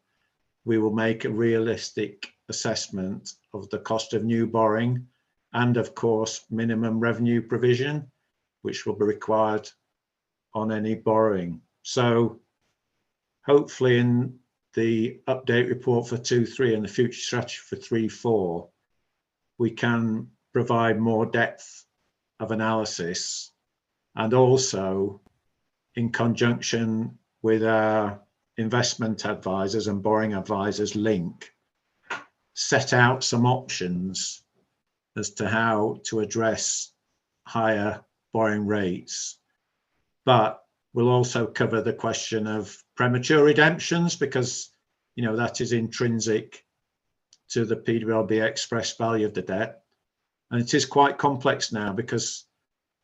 Speaker 10: we will make a realistic assessment of the cost of new borrowing and, of course, minimum revenue provision, which will be required on any borrowing. So hopefully in the update report for 2-3 and the future strategy for 3-4, we can provide more depth of analysis, and also in conjunction with our investment advisors and borrowing advisors link, set out some options as to how to address higher borrowing rates. But we'll also cover the question of premature redemptions, because that is intrinsic to the PWLB express value of the debt. And it is quite complex now, because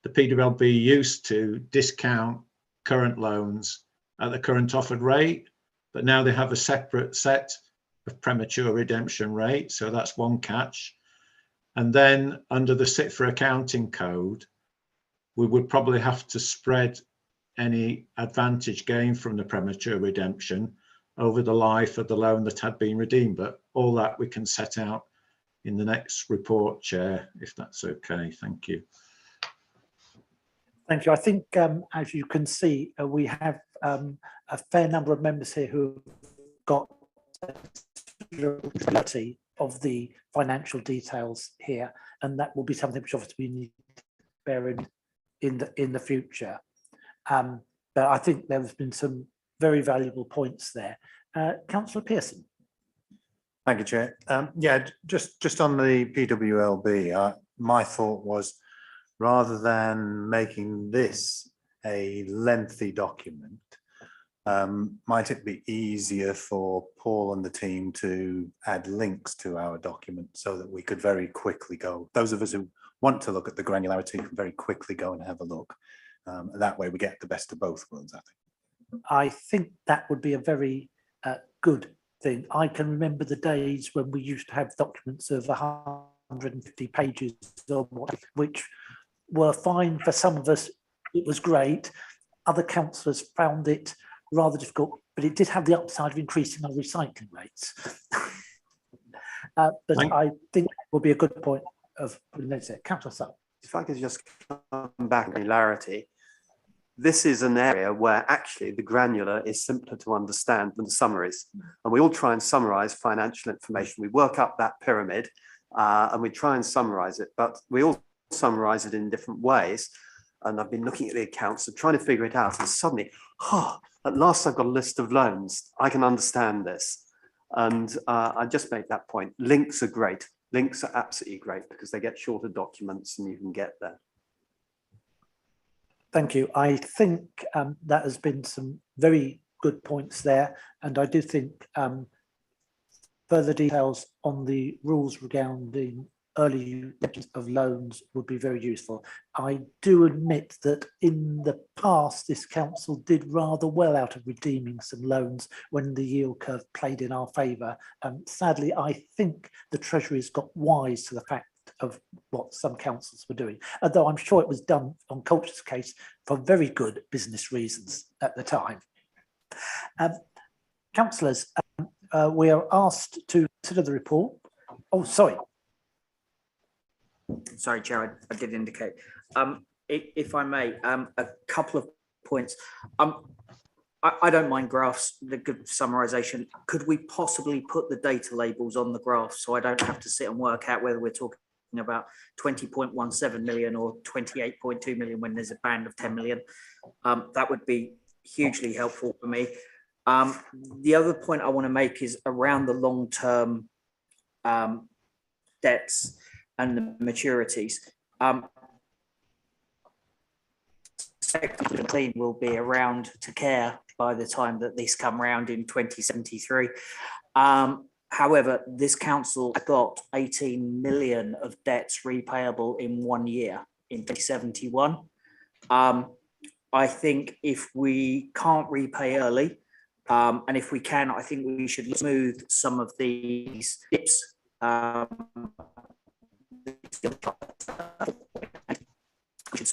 Speaker 10: the PWLB used to discount current loans at the current offered rate, but now they have a separate set of premature redemption rate. So that's one catch. And then under the SITFA accounting code, we would probably have to spread any advantage gained from the premature redemption over the life of the loan that had been redeemed. But all that we can set out in the next report, Chair, if that's okay. Thank you.
Speaker 2: Thank you. I think, as you can see, we have a fair number of members here who got reality of the financial details here, and that will be something which obviously we need to bear in the future. But I think there's been some very valuable points there. Councillor Pearson.
Speaker 3: Thank you, Chair. Yeah, just on the PWLB, my thought was, rather than making this a lengthy document, might it be easier for Paul and the team to add links to our document so that we could very quickly go, those of us who want to look at the granularity can very quickly go and have a look. That way we get the best of both worlds, I think. I
Speaker 2: think that would be a very good thing. I can remember the days when we used to have documents of 150 pages, which were fine for some of us. It was great. Other councillors found it rather difficult, but it did have the upside of increasing our recycling rates. But I think that would be a good point of putting this there. Councillor Sutton.
Speaker 7: If I could just come back to granularity, this is an area where actually the granular is simpler to understand than the summaries. And we all try and summarize financial information. We work up that pyramid and we try and summarize it, but we all summarize it in different ways. and I've been looking at the accounts and trying to figure it out, and suddenly, at last I've got a list of loans. I can understand this. And I just made that point. Links are great. Links are absolutely great because they get shorter documents and you can get there.
Speaker 2: Thank you. I think that has been some very good points there. And I do think further details on the rules regarding early redemption of loans would be very useful. I do admit that in the past, this council did rather well out of redeeming some loans when the yield curve played in our favour. Sadly, I think the Treasury has got wise to the fact of what some councils were doing, although I'm sure it was done on Culture's case for very good business reasons at the time. Councillors, we are asked to consider the report. Oh, sorry.
Speaker 8: Sorry, Chair, I did indicate. If I may, a couple of points. I don't mind graphs, the good summarisation. Could we possibly put the data labels on the graph so I don't have to sit and work out whether we're talking about 20.17 million or 28.2 million when there's a band of 10 million? That would be hugely helpful for me. The other point I want to make is around the long-term debts and the maturities. Sector clean will be around to care by the time that these come round in 2073. However, this council got 18 million of debts repayable in 1 year in 2071. I think if we can't repay early, and if we can, I think we should smooth some of these dips. So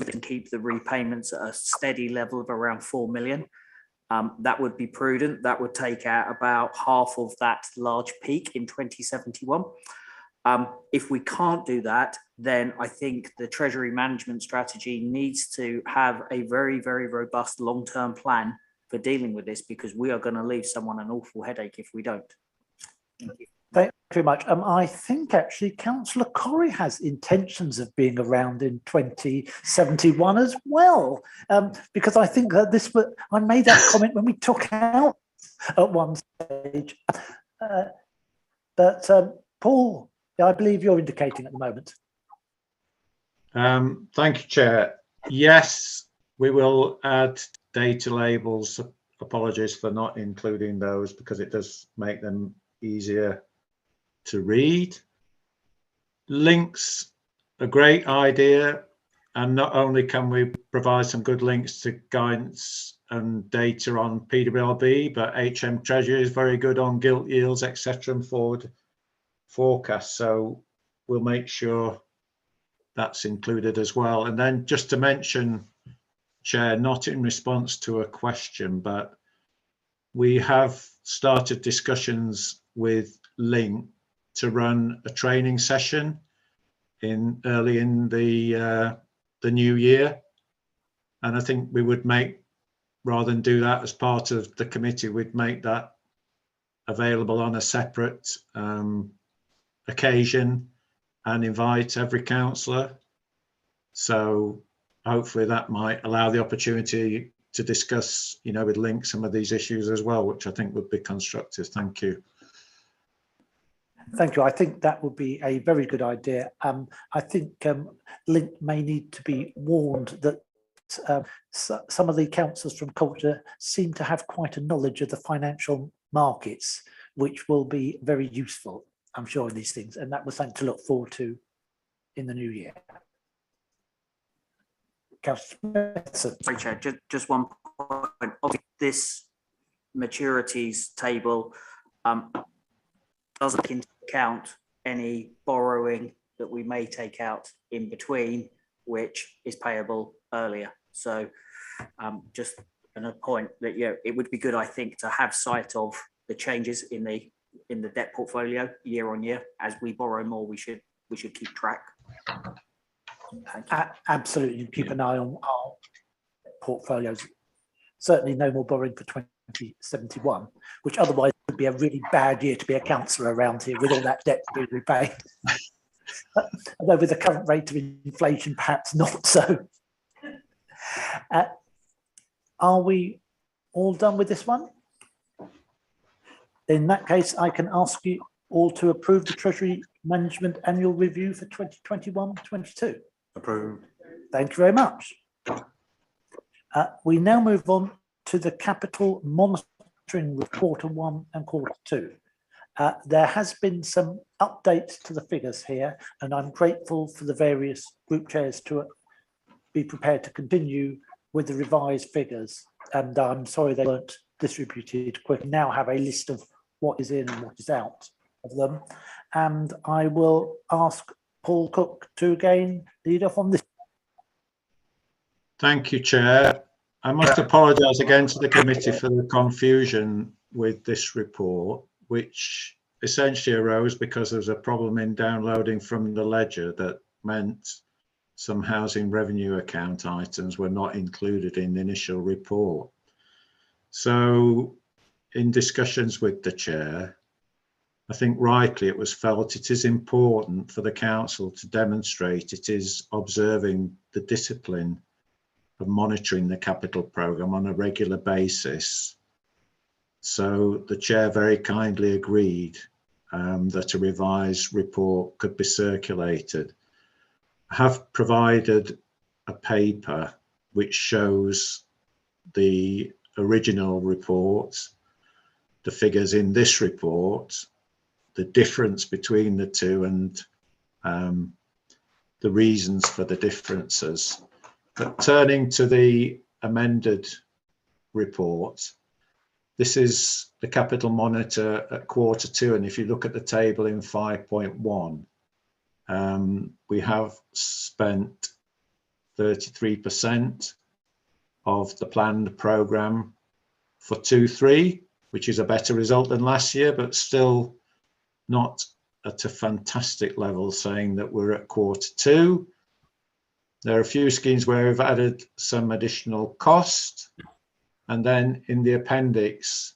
Speaker 8: we can keep the repayments at a steady level of around 4 million. That would be prudent. That would take out about half of that large peak in 2071. If we can't do that, then I think the Treasury management strategy needs to have a very, very robust long-term plan for dealing with this, because we are going to leave someone an awful headache if we don't. Thank you.
Speaker 2: Thank you very much. I think actually Councillor Corrie has intentions of being around in 2071 as well, because I think that I made that comment when we took out at one stage. But Paul, I believe you're indicating at the moment.
Speaker 10: Thank you, Chair. Yes, we will add data labels. Apologies for not including those because it does make them easier to read. Links, a great idea, and not only can we provide some good links to guidance and data on PWLB, but HM Treasury is very good on gilt yields, etc., and forward forecasts. So we'll make sure that's included as well. And then just to mention, Chair, not in response to a question, but we have started discussions with Link to run a training session early in the new year, and I think we would make, rather than do that as part of the committee, we'd make that available on a separate occasion and invite every councillor. So hopefully that might allow the opportunity to discuss, with Link some of these issues as well, which I think would be constructive. Thank you.
Speaker 2: Thank you. I think that would be a very good idea. I think Link may need to be warned that some of the councillors from Culture seem to have quite a knowledge of the financial markets, which will be very useful, I'm sure, in these things. And that was something to look forward to in the new year. Councillor Smithson.
Speaker 8: Sorry, Chair, just one point. Obviously, this maturities table doesn't take into account any borrowing that we may take out in between, which is payable earlier. So just a point that it would be good, I think, to have sight of the changes in the debt portfolio year on year. As we borrow more, we should keep track.
Speaker 2: Absolutely, keep an eye on our portfolios. Certainly no more borrowing for 2071, which otherwise would be a really bad year to be a councillor around here with all that debt to be repaid. Although with the current rate of inflation, perhaps not so. Are we all done with this one? In that case, I can ask you all to approve the Treasury Management Annual Review for 2021-22.
Speaker 3: Approved.
Speaker 2: Thank you very much. We now move on to the Capital Monitoring with Q1 and Q2. There has been some updates to the figures here, and I'm grateful for the various group chairs to be prepared to continue with the revised figures. And I'm sorry they weren't distributed quick. We now have a list of what is in and what is out of them. And I will ask Paul Cook to again lead off on this.
Speaker 10: Thank you, Chair. I must apologise again to the committee for the confusion with this report, which essentially arose because there was a problem in downloading from the ledger that meant some housing revenue account items were not included in the initial report. So in discussions with the chair, I think rightly it was felt it is important for the council to demonstrate it is observing the discipline of monitoring the capital programme on a regular basis. So the chair very kindly agreed that a revised report could be circulated. I have provided a paper which shows the original report, the figures in this report, the difference between the two, and the reasons for the differences. But turning to the amended report, this is the capital monitor at Q2, and if you look at the table in 5.1, we have spent 33% of the planned programme for 2-3, which is a better result than last year, but still not at a fantastic level, saying that we're at Q2. There are a few schemes where we've added some additional cost. And then in the appendix,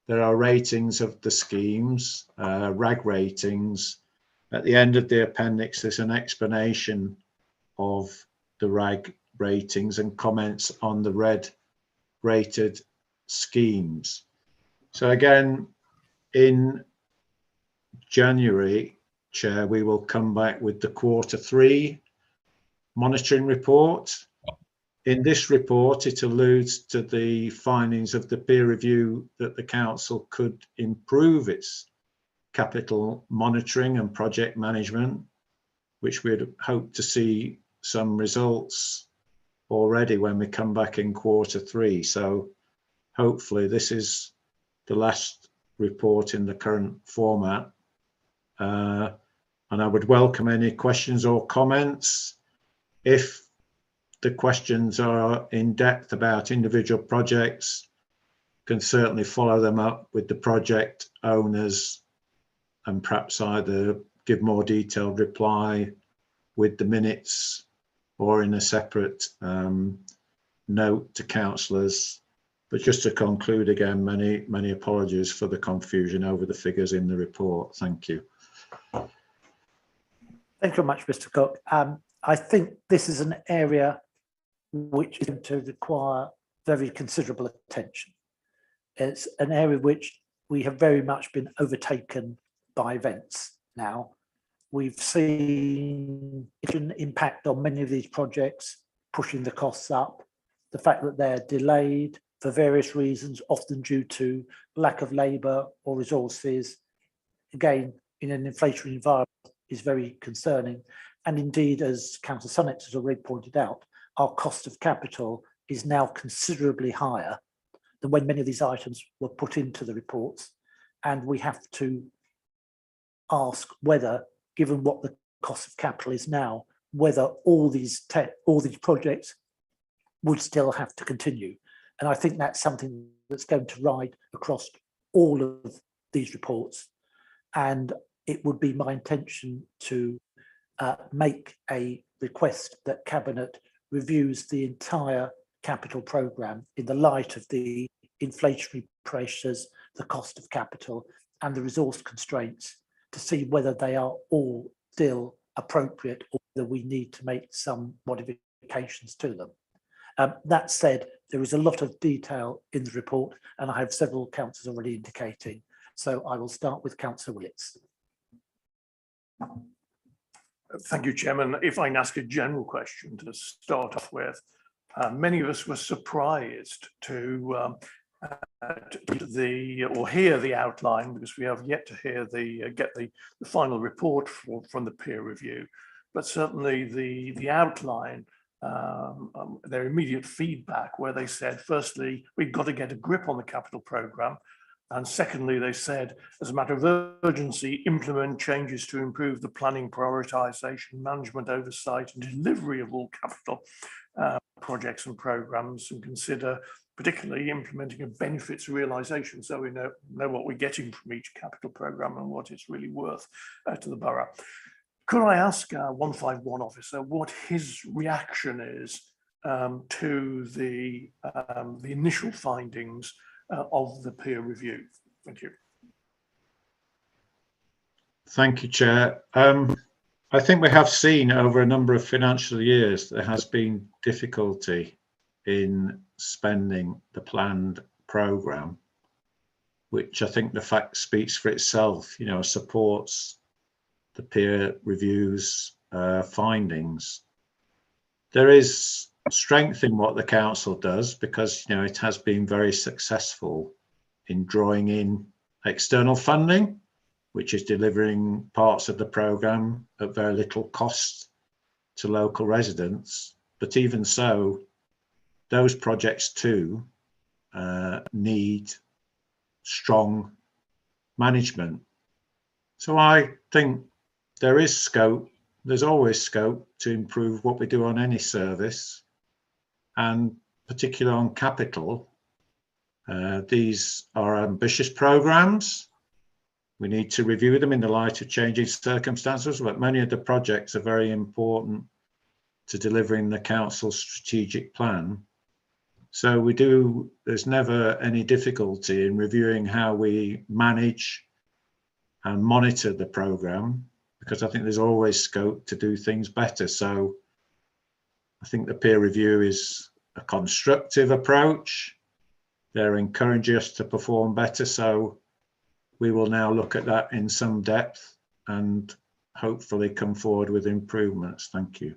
Speaker 10: there are ratings of the schemes, RAG ratings. At the end of the appendix, there's an explanation of the RAG ratings and comments on the red rated schemes. So again, in January, Chair, we will come back with the Q3 monitoring report. In this report, it alludes to the findings of the peer review that the council could improve its capital monitoring and project management, which we'd hope to see some results already when we come back in Q3. So hopefully this is the last report in the current format. And I would welcome any questions or comments. If the questions are in depth about individual projects, can certainly follow them up with the project owners and perhaps either give more detailed reply with the minutes or in a separate note to councillors. But just to conclude again, many apologies for the confusion over the figures in the report. Thank you.
Speaker 2: Thank you very much, Mr. Cook. I think this is an area which is going to require very considerable attention. It's an area which we have very much been overtaken by events now. We've seen an impact on many of these projects, pushing the costs up, the fact that they're delayed for various reasons, often due to lack of labour or resources, again, in an inflationary environment, is very concerning. And indeed, as Councillor Sunnex has already pointed out, our cost of capital is now considerably higher than when many of these items were put into the reports. And we have to ask whether, given what the cost of capital is now, whether all these projects would still have to continue. And I think that's something that's going to ride across all of these reports. And it would be my intention to make a request that Cabinet reviews the entire capital programme in the light of the inflationary pressures, the cost of capital and the resource constraints, to see whether they are all still appropriate or whether we need to make some modifications to them. That said, there is a lot of detail in the report, and I have several councillors already indicating. So I will start with Councillor Willits.
Speaker 6: Thank you, Chairman. If I can ask a general question to start off with, many of us were surprised to hear the outline, because we have yet to hear get the final report from the peer review. But certainly the outline, their immediate feedback, where they said, firstly, we've got to get a grip on the capital programme. And secondly, they said, as a matter of urgency, implement changes to improve the planning, prioritisation, management oversight and delivery of all capital projects and programmes, and consider particularly implementing a benefits realisation, so we know what we're getting from each capital programme and what it's really worth to the borough. Could I ask our 151 officer what his reaction is to the initial findings of the peer review? Thank you.
Speaker 10: Thank you, Chair. I think we have seen over a number of financial years there has been difficulty in spending the planned programme, which I think the fact speaks for itself, you know, supports the peer reviews findings. There is strength in what the council does, because, you know, it has been very successful in drawing in external funding, which is delivering parts of the programme at very little cost to local residents. But even so, those projects too need strong management. So I think there is scope, there's always scope to improve what we do on any service, and particularly on capital. These are ambitious programmes. We need to review them in the light of changing circumstances, but many of the projects are very important to delivering the council's strategic plan. So there's never any difficulty in reviewing how we manage and monitor the programme, because I think there's always scope to do things better. So I think the peer review is a constructive approach. They're encouraging us to perform better. So we will now look at that in some depth and hopefully come forward with improvements. Thank you.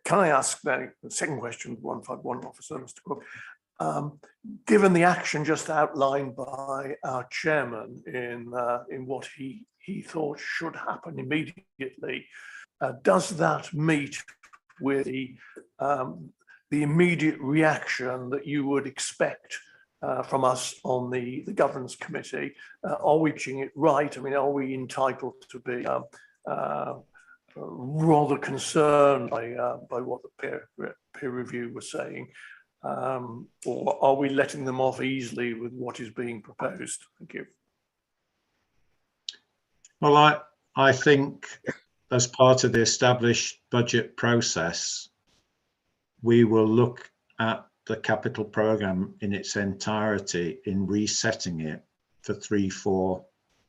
Speaker 6: Can I ask the second question, 151 officer, Mr. Cook? Given the action just outlined by our chairman in what he thought should happen immediately, does that meet with the immediate reaction that you would expect from us on the governance committee? Are we reaching it right? I mean, are we entitled to be rather concerned by what the peer review was saying, or are we letting them off easily with what is being proposed? Thank you.
Speaker 10: Well, I think as part of the established budget process, we will look at the capital programme in its entirety in resetting it for 3-4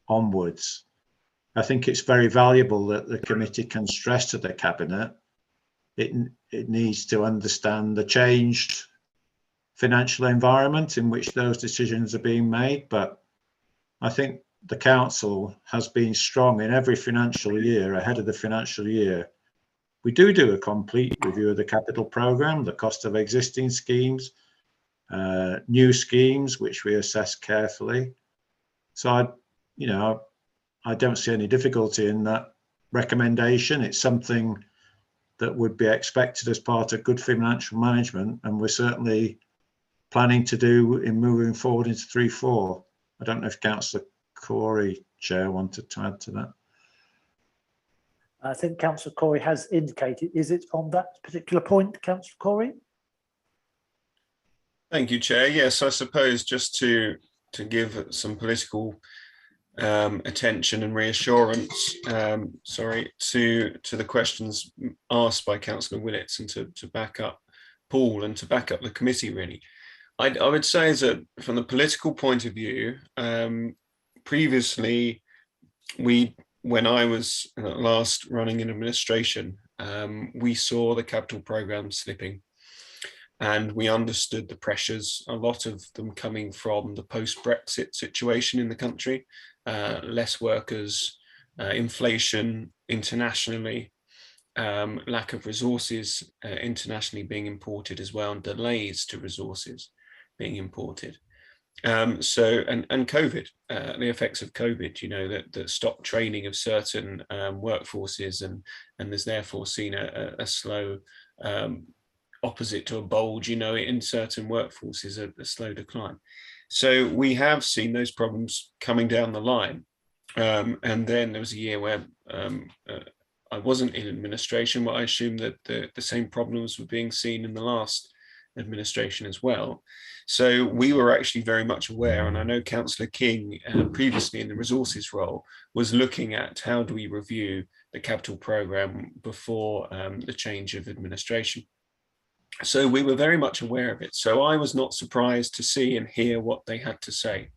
Speaker 10: onwards. I think it's very valuable that the committee can stress to the cabinet it needs to understand the changed financial environment in which those decisions are being made. But I think the council has been strong in every financial year ahead of the financial year. We do a complete review of the capital programme, the cost of existing schemes, new schemes, which we assess carefully. So I don't see any difficulty in that recommendation. It's something that would be expected as part of good financial management, and we're certainly planning to do in moving forward into 3-4. I don't know if Councillor Corey, Chair, wanted to add to that.
Speaker 2: I think Councillor Corey has indicated. Is it on that particular point, Councillor Corey?
Speaker 9: Thank you, Chair. Yes, I suppose just to give some political attention and reassurance, to the questions asked by Councillor Willits, and to back up Paul and to back up the committee, really. I would say that from the political point of view, previously we when I was last running in administration, we saw the capital programme slipping, and we understood the pressures, a lot of them coming from the post-Brexit situation in the country, less workers, inflation internationally, lack of resources internationally being imported as well, and delays to resources being imported. And COVID, the effects of COVID, you know, that stopped training of certain workforces, and there's therefore seen a slow, opposite to a bulge, you know, in certain workforces, a slow decline. So we have seen those problems coming down the line. And then there was a year where I wasn't in administration, but I assume that the same problems were being seen in the last administration as well. So we were actually very much aware, and I know Councillor King previously in the resources role was looking at how do we review the capital programme before the change of administration. So we were very much aware of it. So I was not surprised to see and hear what they had to say.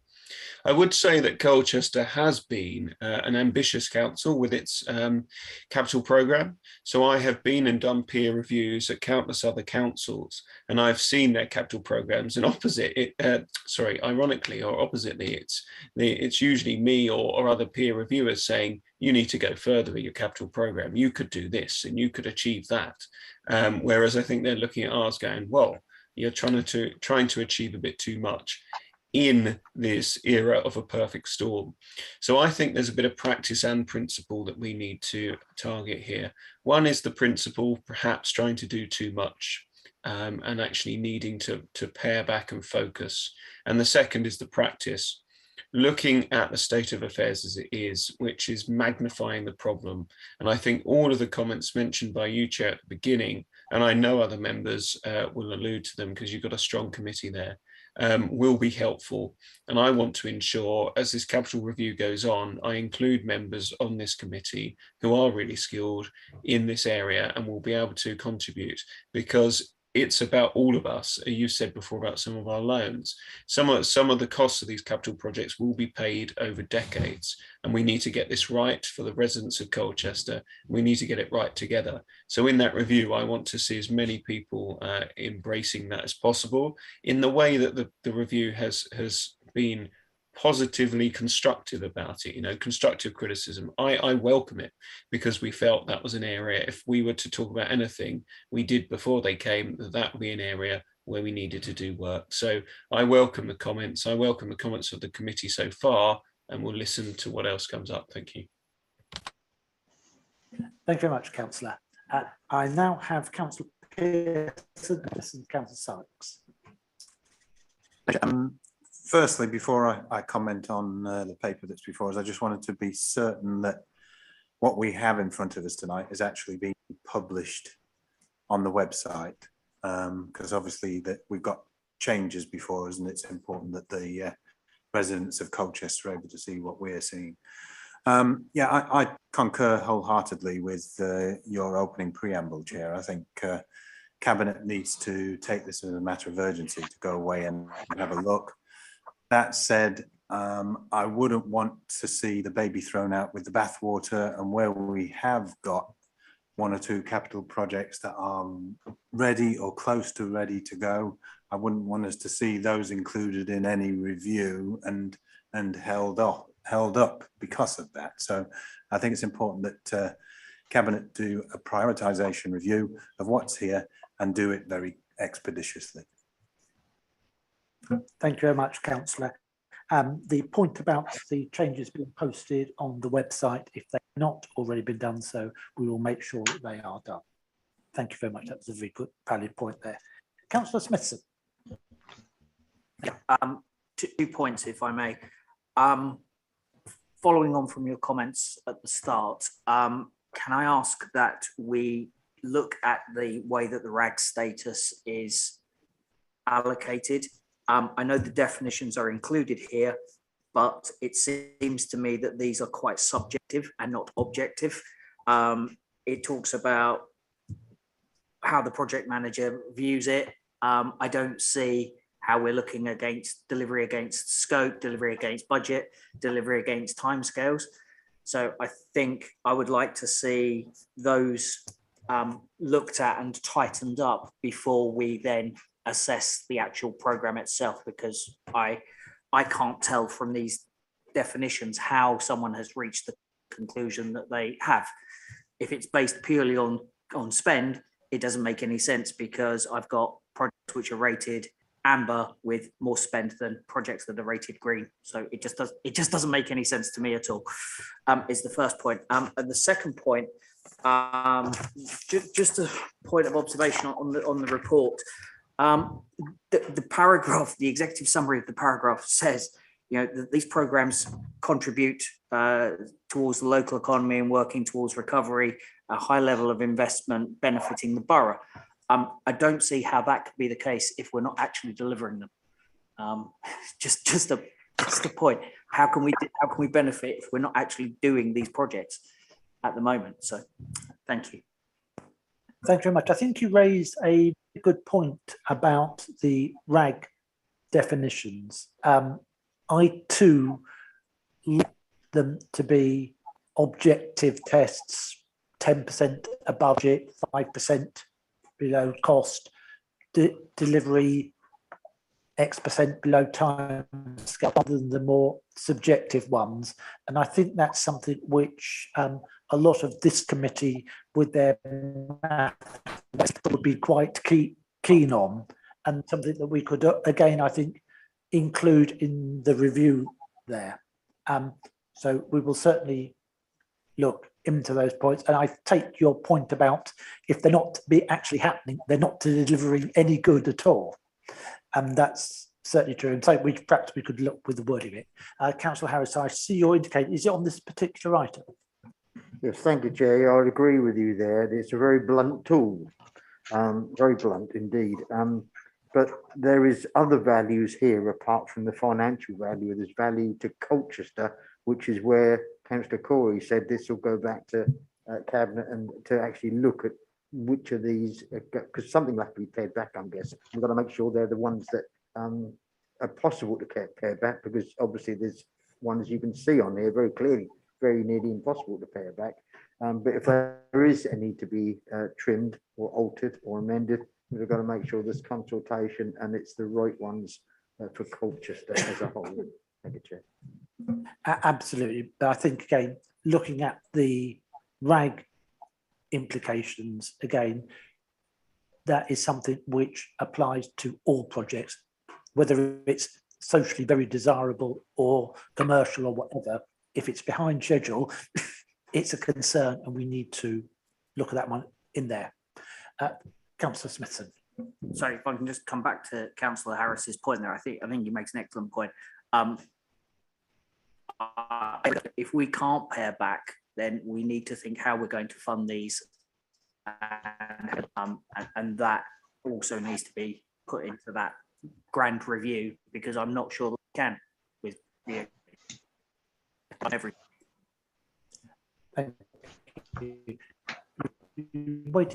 Speaker 9: I would say that Colchester has been an ambitious council with its capital programme. So I have been and done peer reviews at countless other councils, and I've seen their capital programmes. And ironically or oppositely, it's usually me or other peer reviewers saying, you need to go further with your capital programme. You could do this and you could achieve that. Whereas I think they're looking at ours going, well, you're trying to achieve a bit too much in this era of a perfect storm. So I think there's a bit of practice and principle that we need to target here. One is the principle, perhaps trying to do too much and actually needing to pare back and focus. And the second is the practice, looking at the state of affairs as it is, which is magnifying the problem. And I think all of the comments mentioned by you, Chair, at the beginning, and I know other members will allude to them because you've got a strong committee there, will be helpful. And I want to ensure, as this capital review goes on, I include members on this committee who are really skilled in this area and will be able to contribute, because it's about all of us. You said before about some of our loans. Some of the costs of these capital projects will be paid over decades, and we need to get this right for the residents of Colchester. We need to get it right together. So in that review, I want to see as many people embracing that as possible, in the way that the review has been positively constructive about it, you know, constructive criticism. I welcome it, because we felt that was an area, if we were to talk about anything we did before they came, that would be an area where we needed to do work. So I welcome the comments. I welcome the comments of the committee so far, and we'll listen to what else comes up. Thank you.
Speaker 2: Thank you very much, Councillor. I now have Councillor Pearson and Councillor Sykes.
Speaker 3: Firstly, before I comment on the paper that's before us, I just wanted to be certain that what we have in front of us tonight is actually being published on the website, because obviously that we've got changes before us, and it's important that the residents of Colchester are able to see what we're seeing. Yeah, I concur wholeheartedly with your opening preamble, Chair. I think Cabinet needs to take this as a matter of urgency to go away and have a look. That said, I wouldn't want to see the baby thrown out with the bathwater, and where we have got one or two capital projects that are ready or close to ready to go, I wouldn't want us to see those included in any review and held up because of that. So I think it's important that Cabinet do a prioritisation review of what's here and do it very expeditiously.
Speaker 2: Thank you very much, Councillor. The point about the changes being posted on the website, if they've not already been done so, we will make sure that they are done. Thank you very much. That was a very good, valid point there. Councillor Smithson.
Speaker 8: Yeah, 2 points, if I may. Following on from your comments at the start, can I ask that we look at the way that the RAG status is allocated? I know the definitions are included here, but it seems to me that these are quite subjective and not objective. It talks about how the project manager views it. I don't see how we're looking against delivery against scope, delivery against budget, delivery against timescales. So I think I would like to see those looked at and tightened up before we then assess the actual program itself, because I can't tell from these definitions how someone has reached the conclusion that they have. If it's based purely on spend, it doesn't make any sense, because I've got projects which are rated amber with more spend than projects that are rated green. So it just doesn't make any sense to me at all. Is the first point. And the second point, just a point of observation on the report. The paragraph, the executive summary of the paragraph says, you know, that these programs contribute towards the local economy and working towards recovery, a high level of investment benefiting the borough. I don't see how that could be the case if we're not actually delivering them. Just a point. How can we benefit if we're not actually doing these projects at the moment? So, thank you.
Speaker 2: Thank you very much. I think you raised a good point about the RAG definitions. I too like them to be objective tests, 10% above budget, 5% below cost, delivery X% below time scale, rather than the more subjective ones. And I think that's something which a lot of this committee with their math would be quite keen on, and something that we could, again, I think, include in the review there. So we will certainly look into those points. And I take your point about if they're not actually happening, they're not delivering any good at all. And that's certainly true. And so perhaps we could look with the wording of it. Councillor Harris, I see you're indicating, is it on this particular item?
Speaker 4: Yes, thank you, Chair. I would agree with you there. It's a very blunt tool, very blunt indeed. But there is other values here apart from the financial value. There's value to Colchester, which is where Councillor Corey said this will go back to Cabinet and to actually look at which of these, because something will have to be pared back, I'm guessing. We've got to make sure they're the ones that are possible to pare back, because obviously there's ones you can see on here very clearly, very nearly impossible to pare back. But if there is a need to be trimmed or altered or amended, we've got to make sure there's consultation and it's the right ones for Colchester as a whole. Thank you, Chair.
Speaker 2: Absolutely. But I think, again, looking at the RAG implications, again, that is something which applies to all projects, whether it's socially very desirable or commercial or whatever. If it's behind schedule, it's a concern, and we need to look at that one in there. Councillor Smithson.
Speaker 8: Sorry, if I can just come back to Councillor Harris's point there. I think he makes an excellent point. If we can't pare back, then we need to think how we're going to fund these, and that also needs to be put into that grand review, because I'm not sure that we can with every.
Speaker 2: Wait.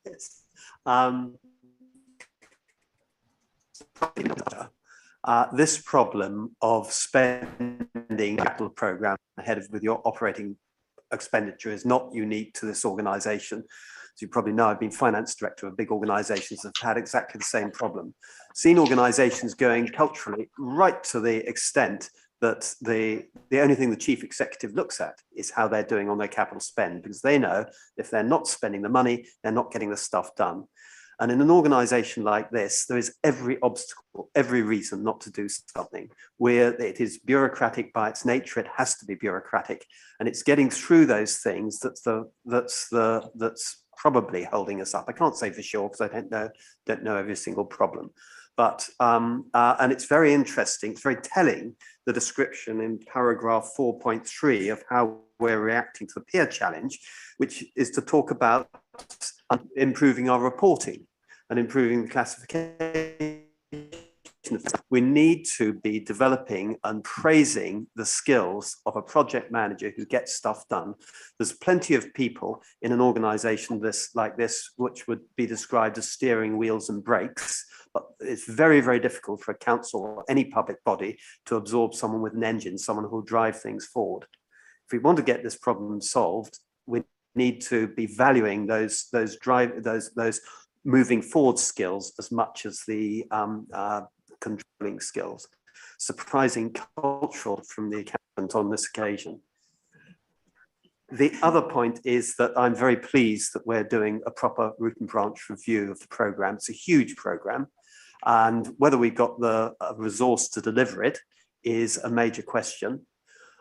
Speaker 7: Yes. This problem of spending capital program ahead of with your operating expenditure is not unique to this organisation. As you probably know, I've been finance director of big organisations that have had exactly the same problem. Seen organisations going culturally right to the extent that the only thing the chief executive looks at is how they're doing on their capital spend, because they know if they're not spending the money, they're not getting the stuff done. And in an organisation like this, there is every obstacle, every reason not to do something. Where it is bureaucratic by its nature, it has to be bureaucratic, and it's getting through those things that's probably holding us up. I can't say for sure because I don't know every single problem. But and it's very interesting, it's very telling, the description in paragraph 4.3 of how we're reacting to the peer challenge, which is to talk about improving our reporting and improving the classification. We need to be developing and praising the skills of a project manager who gets stuff done. There's plenty of people in an organization like this, which would be described as steering wheels and brakes, but it's very, very difficult for a council or any public body to absorb someone with an engine, someone who will drive things forward. If we want to get this problem solved, we need to be valuing those moving forward skills as much as the controlling skills. Surprising cultural from the accountant on this occasion. The other point is that I'm very pleased that we're doing a proper root and branch review of the programme. It's a huge programme, and whether we've got the resource to deliver it is a major question.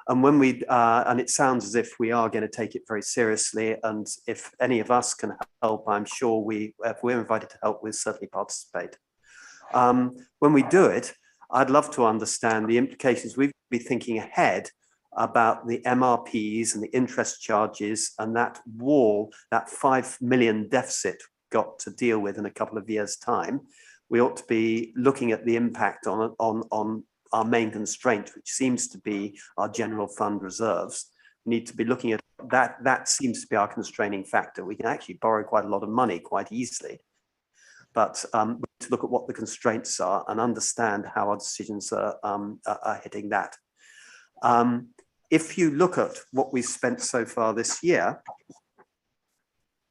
Speaker 7: And when we, and it sounds as if we are going to take it very seriously, and if any of us can help, I'm sure if we're invited to help, we'll certainly participate. When we do it, I'd love to understand the implications. We've been thinking ahead about the MRPs and the interest charges and that wall, that 5 million deficit got to deal with in a couple of years' time. We ought to be looking at the impact on our main constraint, which seems to be our general fund reserves. We need to be looking at that. That seems to be our constraining factor. We can actually borrow quite a lot of money quite easily, but to look at what the constraints are and understand how our decisions are hitting that. If you look at what we've spent so far this year,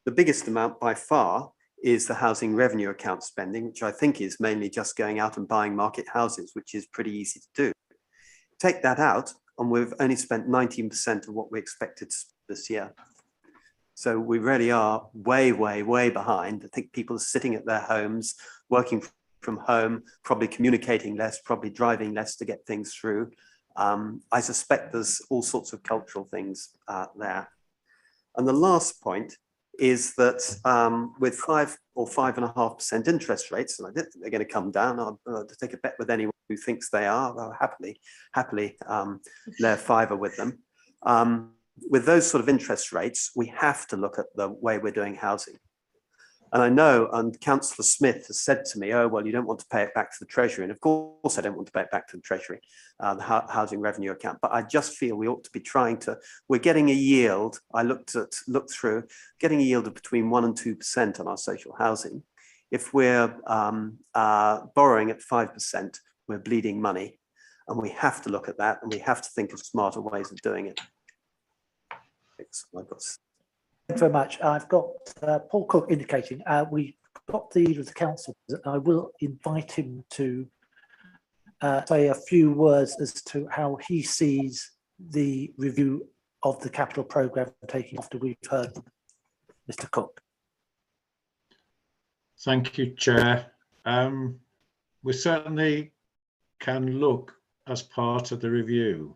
Speaker 7: the biggest amount by far is the housing revenue account spending, which I think is mainly just going out and buying market houses, which is pretty easy to do. Take that out and we've only spent 19% of what we expected this year. So we really are way, way, way behind. I think people are sitting at their homes, working from home, probably communicating less, probably driving less to get things through. I suspect there's all sorts of cultural things there. And the last point is that with 5 or 5.5% interest rates, and I don't think they're going to come down. I'll take a bet with anyone who thinks they are. I'll happily lay fiver with them. With those sort of interest rates, we have to look at the way we're doing housing. And I know, and Councillor Smith has said to me, oh, well, you don't want to pay it back to the Treasury. And of course, I don't want to pay it back to the Treasury, the housing revenue account. But I just feel we ought to be trying to, we're getting a yield. I looked through, getting a yield of between 1% and 2% on our social housing. If we're borrowing at 5%, we're bleeding money. And we have to look at that, and we have to think of smarter ways of doing it. Thanks.
Speaker 2: Thanks very much. I've got Paul Cook indicating we've got the leader of the council. I will invite him to say a few words as to how he sees the review of the capital programme taking after we've heard from Mr. Cook.
Speaker 10: Thank you, Chair. We certainly can look as part of the review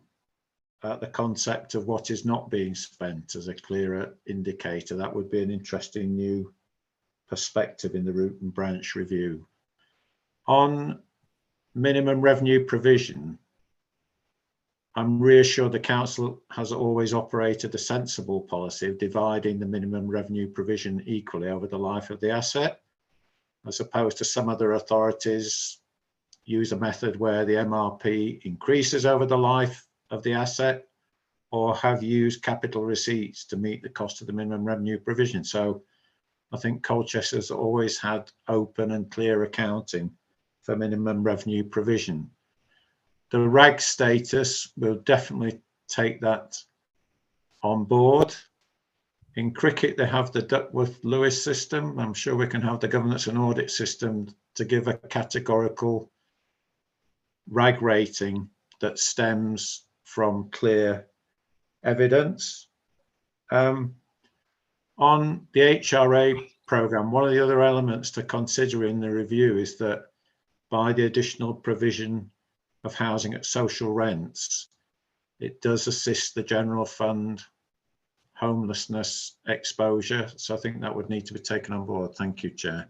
Speaker 10: at the concept of what is not being spent as a clearer indicator. That would be an interesting new perspective in the root and branch review. On minimum revenue provision, I'm reassured the council has always operated a sensible policy of dividing the minimum revenue provision equally over the life of the asset, as opposed to some other authorities use a method where the MRP increases over the life of the asset, or have used capital receipts to meet the cost of the minimum revenue provision. So I think Colchester's always had open and clear accounting for minimum revenue provision. The RAG status will definitely take that on board. In cricket, they have the Duckworth-Lewis system. I'm sure we can have the governance and audit system to give a categorical RAG rating that stems from clear evidence. On the HRA programme, one of the other elements to consider in the review is that by the additional provision of housing at social rents, it does assist the general fund homelessness exposure. So I think that would need to be taken on board. Thank you, Chair.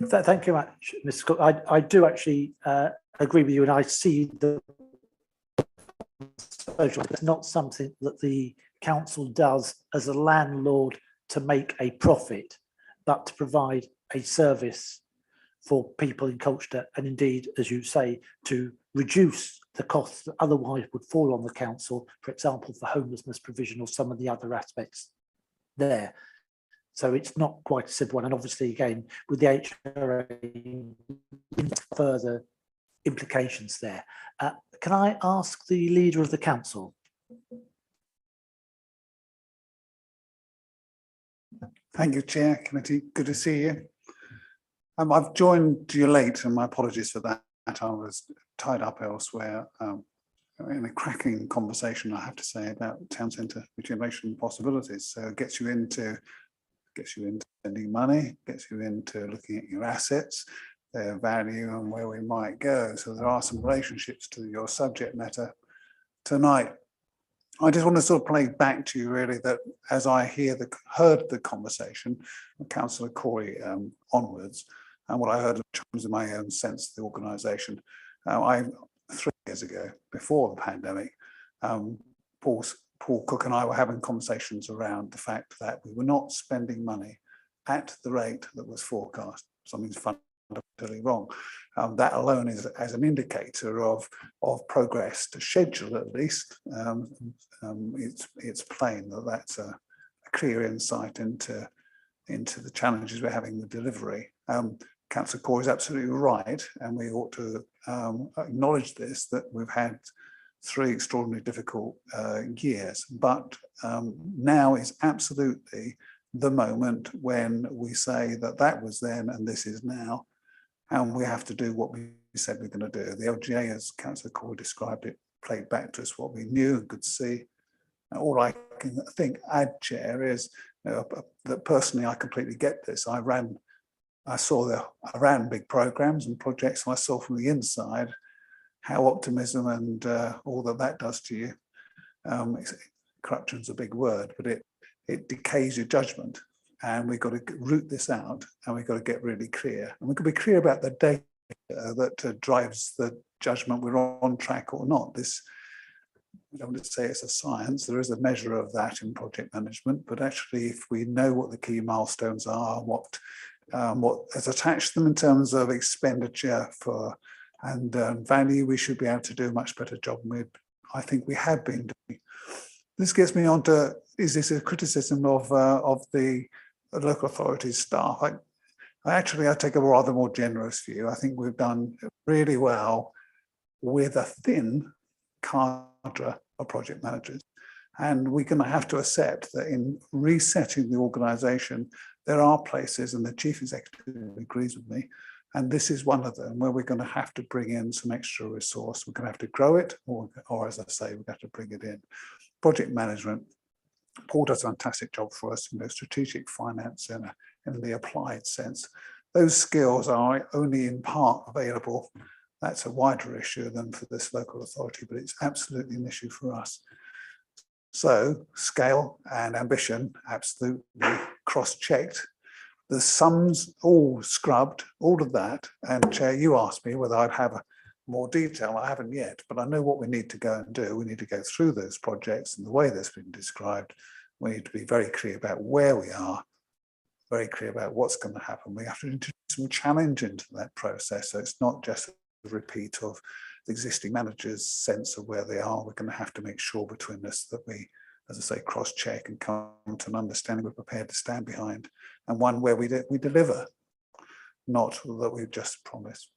Speaker 2: Thank you much, Mr. Cook. I do actually agree with you, and I see the social. It's not something that the council does as a landlord to make a profit, but to provide a service for people in Colchester, and indeed, as you say, to reduce the costs that otherwise would fall on the council, for example, for homelessness provision or some of the other aspects there. So it's not quite a simple one. And obviously, again, with the HRA, further implications there. Can I ask the leader of the council
Speaker 11: Thank you, Chair, Committee. Good to see you. I've joined you late, and my apologies for that. I was tied up elsewhere in a cracking conversation, I have to say, about town centre regeneration possibilities. So it gets you into spending money, gets you into looking at your assets, their value, and where we might go. So there are some relationships to your subject matter tonight. I just want to sort of play back to you really that as I heard the conversation from Councillor Corey onwards, and what I heard in my own sense of the organisation, 3 years ago, before the pandemic, Paul Cook and I were having conversations around the fact that we were not spending money at the rate that was forecast. Something's fundamentally wrong. That alone is as an indicator of progress to schedule, at least. It's plain that that's a clear insight into the challenges we're having with delivery. Councillor Corey is absolutely right, and we ought to acknowledge this, that we've had 3 extraordinarily difficult years, but now is absolutely the moment when we say that was then and this is now, and we have to do what we said we're going to do. The LGA, as Councillor Corey described it, played back to us what we knew and could see. And all I can add, Chair, is that personally I completely get this. I ran big programs and projects, and I saw from the inside how optimism and all that does to you. Corruption's a big word, but it decays your judgment, and we've got to root this out, and we've got to get really clear, and we've got to be clear about the data that drives the judgment we're on track or not. I don't want to say it's a science. There is a measure of that in project management, but actually, if we know what the key milestones are, what is attached to them in terms of expenditure and value, we should be able to do a much better job. And I think we have been doing. This gets me on to, is this a criticism of the local authorities staff? I take a rather more generous view. I think we've done really well with a thin cadre of project managers. And we're going to have to accept that in resetting the organisation, there are places, and the Chief Executive agrees with me, and this is one of them, where we're going to have to bring in some extra resource. We're going to have to grow it, or as I say, we're going to have to bring it in. Project management, Paul does a fantastic job for us, strategic finance in the applied sense. Those skills are only in part available. That's a wider issue than for this local authority, but it's absolutely an issue for us. So scale and ambition, absolutely cross-checked. The sums all scrubbed, all of that. And Chair, you asked me whether I'd have more detail. I haven't yet, but I know what we need to go and do. We need to go through those projects and the way that's been described. We need to be very clear about where we are, very clear about what's going to happen. We have to introduce some challenge into that process. So it's not just a repeat of the existing managers' sense of where they are. We're going to have to make sure between us that we, as I say, cross-check and come to an understanding we're prepared to stand behind, and one where we deliver, not that we've just promised.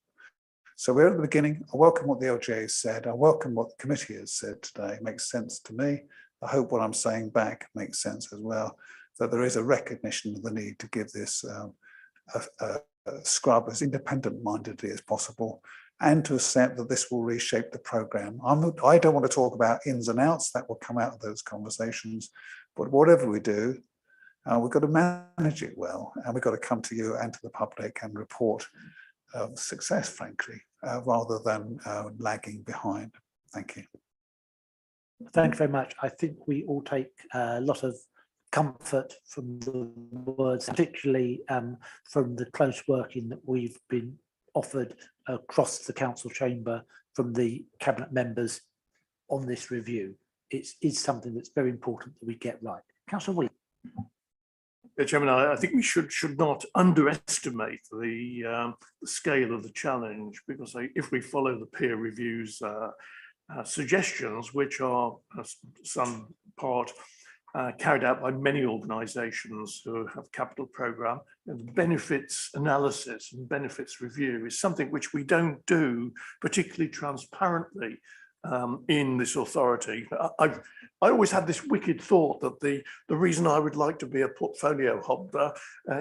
Speaker 11: So we're at the beginning. I welcome what the LGA has said. I welcome what the committee has said today. It makes sense to me. I hope what I'm saying back makes sense as well, that there is a recognition of the need to give this a scrub as independent-mindedly as possible, and to accept that this will reshape the programme. I don't want to talk about ins and outs, that will come out of those conversations, but whatever we do, we've got to manage it well, and we've got to come to you and to the public and report success, frankly, rather than lagging behind. Thank you.
Speaker 2: Thank you very much. I think we all take a lot of comfort from the words, particularly from the close working that we've been offered across the council chamber from the cabinet members on this review. It is something that's very important that we get right. Councillor Williams.
Speaker 6: Chairman, I think we should not underestimate the scale of the challenge, because if we follow the peer reviews suggestions, which are some part carried out by many organisations who have capital programme, and the benefits analysis and benefits review is something which we don't do particularly transparently in this authority. I always had this wicked thought that the reason I would like to be a portfolio holder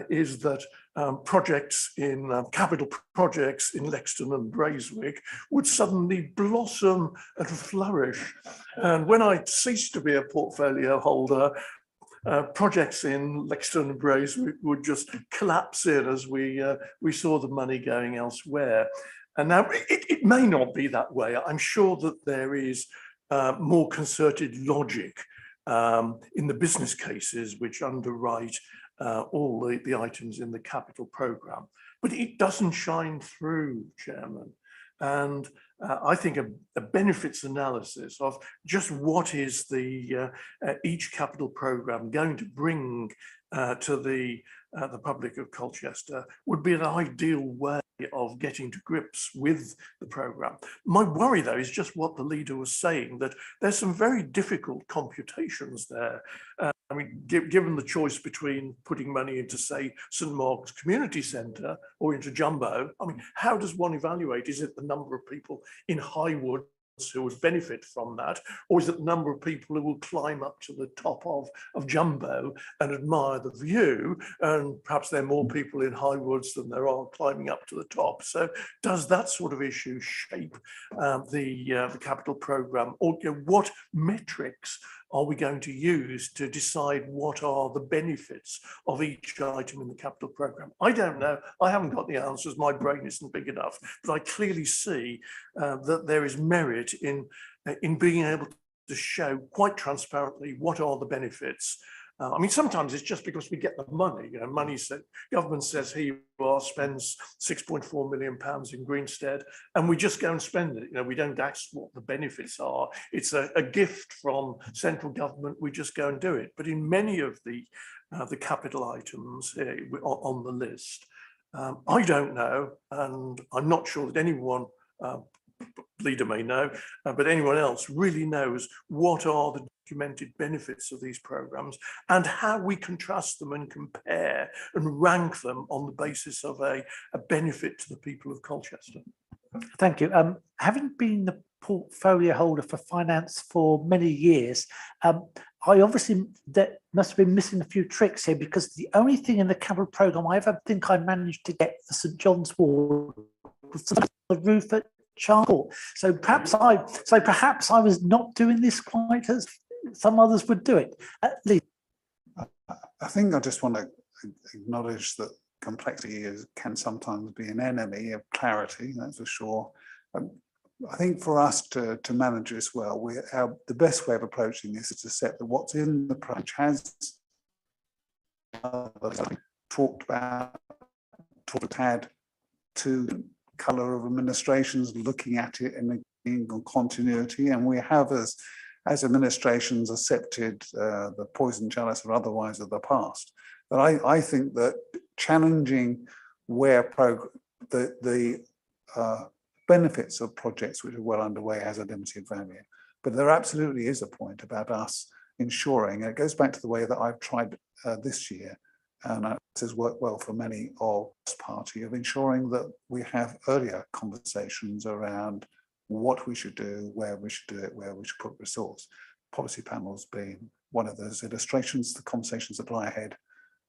Speaker 6: is that projects in capital projects in Lexton and Braeswick would suddenly blossom and flourish. And when I ceased to be a portfolio holder, projects in Lexton and Braeswick would just collapse in as we saw the money going elsewhere. And now it may not be that way. I'm sure that there is more concerted logic in the business cases which underwrite all the items in the capital programme. But it doesn't shine through, Chairman. And I think a benefits analysis of just what is the each capital programme going to bring to the public of Colchester would be an ideal way of getting to grips with the programme. My worry, though, is just what the leader was saying, that there's some very difficult computations there. I mean, given the choice between putting money into, say, St Mark's Community Centre or into Jumbo, I mean, how does one evaluate? Is it the number of people in Highwood who would benefit from that, or is it the number of people who will climb up to the top of Jumbo and admire the view? And perhaps there are more people in Highwoods than there are climbing up to the top. So does that sort of issue shape the capital programme, or what metrics are we going to use to decide what are the benefits of each item in the capital programme? I don't know. I haven't got the answers. My brain isn't big enough. But I clearly see that there is merit in being able to show quite transparently what are the benefits. I mean, sometimes it's just because we get the money. You know, money said, government says, here you are, spends £6.4 million in Greenstead, and we just go and spend it. You know, we don't ask what the benefits are. It's a gift from central government. We just go and do it. But in many of the capital items on the list, I don't know, and I'm not sure that anyone, leader may know, but anyone else really knows what are the documented benefits of these programmes and how we contrast them and compare and rank them on the basis of a benefit to the people of Colchester.
Speaker 2: Thank you. Having been the portfolio holder for finance for many years, I obviously that must have been missing a few tricks here, because the only thing in the capital programme I ever think I managed to get for St John's Ward was the roof at Charcoal. So perhaps I was not doing this quite as some others would do it. At least,
Speaker 11: I think I just want to acknowledge that complexity can sometimes be an enemy of clarity. That's for sure. I think for us to manage this well, the best way of approaching this is to set that what's in the approach has talked had to colour of administrations looking at it in continuity, and we have as administrations accepted the poison chalice or otherwise of the past. But I think that challenging where the benefits of projects which are well underway has a limited value. But there absolutely is a point about us ensuring, and it goes back to the way that I've tried this year, and this has worked well for many of us party, of ensuring that we have earlier conversations around what we should do, where we should do it, where we should put resource. Policy panels being one of those illustrations, the conversations that lie ahead,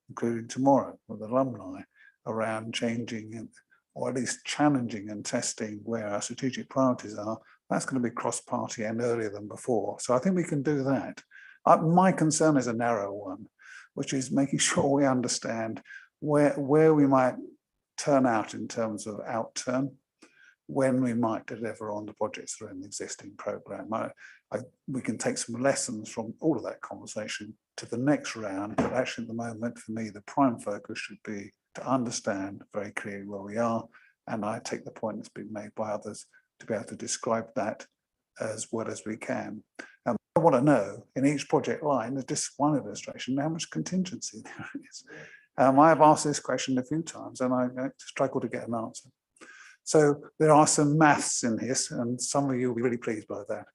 Speaker 11: including tomorrow with alumni, around changing or at least challenging and testing where our strategic priorities are. That's going to be cross-party and earlier than before. So I think we can do that. My concern is a narrow one, which is making sure we understand where we might turn out in terms of outturn, when we might deliver on the projects that are in the existing programme. We can take some lessons from all of that conversation to the next round, but actually at the moment, for me, the prime focus should be to understand very clearly where we are, and I take the point that's been made by others to be able to describe that as well as we can. I want to know in each project line, there's just one illustration, how much contingency there is. I have asked this question a few times and I struggle to get an answer. So there are some maths in this, and some of you will be really pleased by that.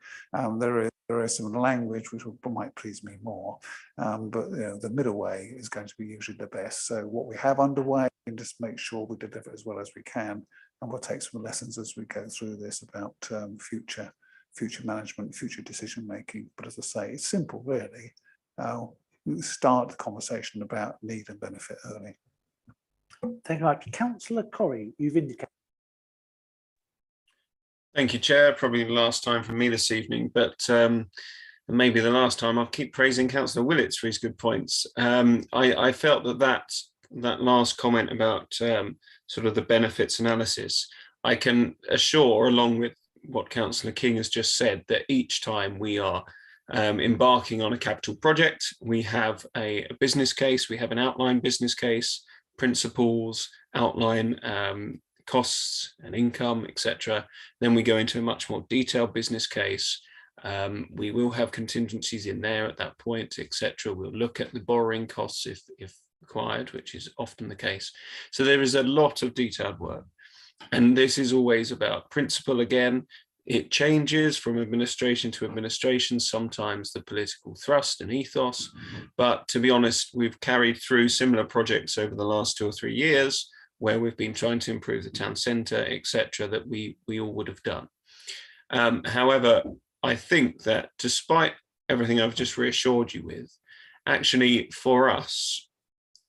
Speaker 11: There is some language which might please me more, but the middle way is going to be usually the best. So what we have underway, and just make sure we deliver as well as we can, and we'll take some lessons as we go through this about future future management, future decision making. But as I say, it's simple, really. Start the conversation about need and benefit early.
Speaker 2: Thank you very much. Councillor Corrie, you've indicated.
Speaker 9: Thank you, Chair. Probably the last time for me this evening, but maybe the last time. I'll keep praising Councillor Willits for his good points. I felt that last comment about sort of the benefits analysis, I can assure, along with what Councillor King has just said, that each time we are embarking on a capital project, we have a business case, we have an outline business case, principles, outline costs and income, etc. Then we go into a much more detailed business case. We will have contingencies in there at that point, etc. We'll look at the borrowing costs if required, which is often the case. So there is a lot of detailed work. And this is always about principle again. It changes from administration to administration, sometimes the political thrust and ethos. But to be honest, we've carried through similar projects over the last 2 or 3 years where we've been trying to improve the town centre, etc., that we all would have done. However, I think that despite everything I've just reassured you with, actually for us,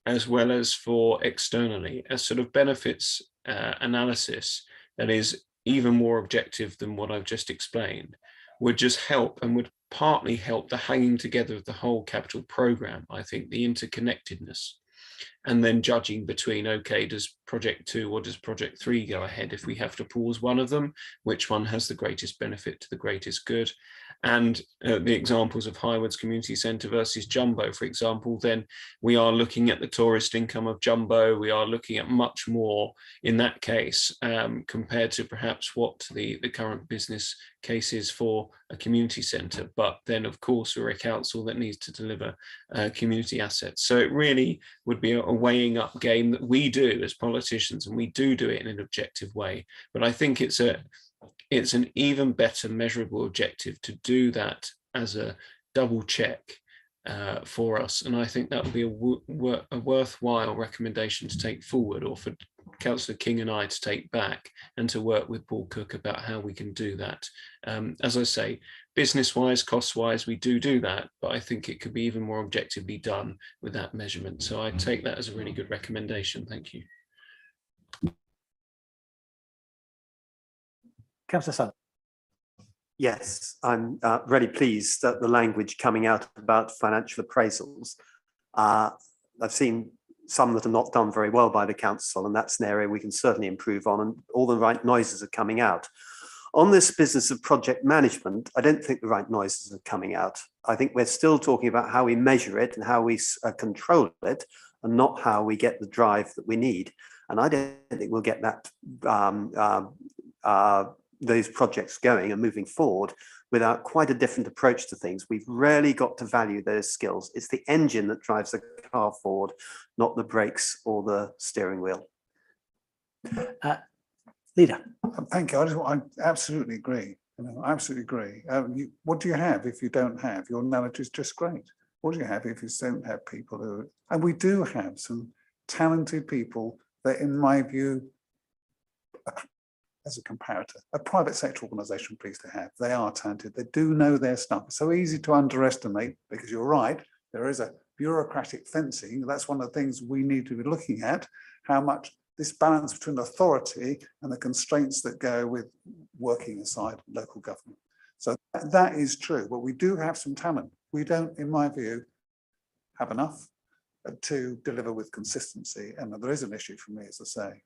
Speaker 9: as well as for externally, a sort of benefits analysis that is even more objective than what I've just explained would just help and would partly help the hanging together of the whole capital programme. I think the interconnectedness, and then judging between, okay, does project 2 or does project 3 go ahead? If we have to pause one of them, which one has the greatest benefit to the greatest good? And the examples of Highwards Community Centre versus Jumbo, for example, then we are looking at the tourist income of Jumbo. We are looking at much more in that case compared to perhaps what the current business case is for a community centre. But then, of course, we're a council that needs to deliver community assets. So it really would be a weighing up game that we do as politicians, and we do it in an objective way. But I think it's an even better measurable objective to do that as a double check for us. And I think that would be a worthwhile recommendation to take forward, or for Councillor King and I to take back and to work with Paul Cook about how we can do that. As I say, business-wise, cost-wise, we do that, but I think it could be even more objectively done with that measurement. So I take that as a really good recommendation. Thank you.
Speaker 2: Councillor Sun.
Speaker 7: Yes, I'm really pleased that the language coming out about financial appraisals. I've seen some that are not done very well by the council, and that's an area we can certainly improve on, and all the right noises are coming out. On this business of project management, I don't think the right noises are coming out. I think we're still talking about how we measure it and how we control it, and not how we get the drive that we need. And I don't think we'll get that those projects going and moving forward without quite a different approach to things. We've really got to value those skills. It's the engine that drives the car forward, not the brakes or the steering wheel.
Speaker 2: Leader.
Speaker 11: Thank you. I absolutely agree. I absolutely agree. What do you have if you don't have? Your analogy is just great. What do you have if you don't have people who, and we do have some talented people that, in my view, as a comparator, a private sector organisation pleased to have. They are talented. They do know their stuff. It's so easy to underestimate, because you're right, there is a bureaucratic fencing. That's one of the things we need to be looking at, how much this balance between authority and the constraints that go with working aside local government. So that is true, but we do have some talent. We don't, in my view, have enough to deliver with consistency. And there is an issue for me, as I say,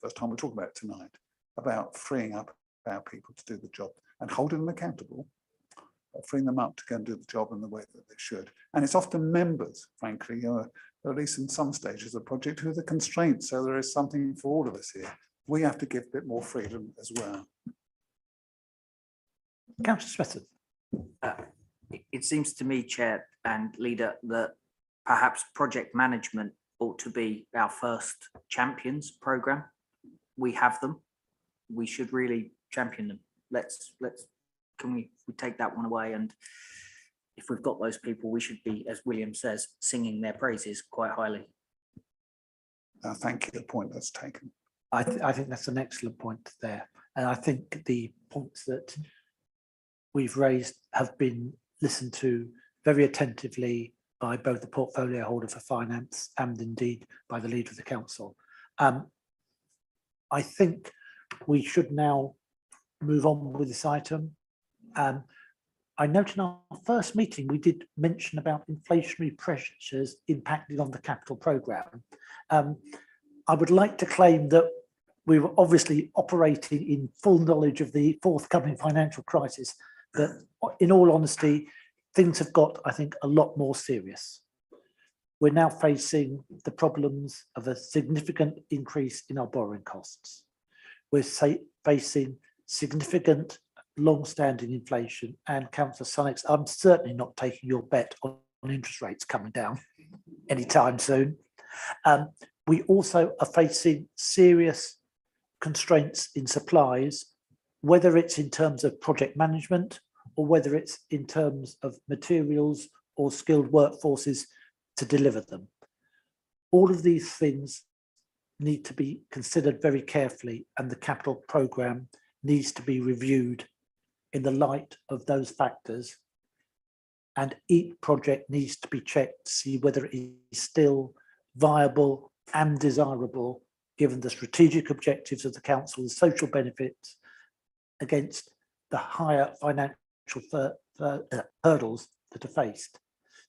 Speaker 11: first time we're talking about it tonight, about freeing up our people to do the job and holding them accountable, freeing them up to go and do the job in the way that they should. And it's often members, frankly, or at least in some stages of the project, who are the constraints. So there is something for all of us here. We have to give a bit more freedom as well.
Speaker 2: Councillor Smith.
Speaker 8: It seems to me, Chair and Leader, that perhaps project management ought to be our first champions programme. We have them. We should really champion them. Can we take that one away? And if we've got those people, we should be, as William says, singing their praises quite highly.
Speaker 11: Thank you. The point that's taken.
Speaker 2: I think that's an excellent point there. And I think the points that we've raised have been listened to very attentively by both the portfolio holder for finance and indeed by the leader of the council. I think we should now move on with this item. I noted in our first meeting, we did mention about inflationary pressures impacting on the capital programme. I would like to claim that we were obviously operating in full knowledge of the forthcoming financial crisis, but in all honesty, things have got, I think, a lot more serious. We're now facing the problems of a significant increase in our borrowing costs. We're facing significant long-standing inflation, and Councillor Sunnox, I'm certainly not taking your bet on interest rates coming down anytime soon. We also are facing serious constraints in supplies, whether it's in terms of project management or whether it's in terms of materials or skilled workforces to deliver them. All of these things need to be considered very carefully, and the capital programme needs to be reviewed in the light of those factors, and each project needs to be checked to see whether it is still viable and desirable given the strategic objectives of the council, the social benefits against the higher financial hurdles that are faced.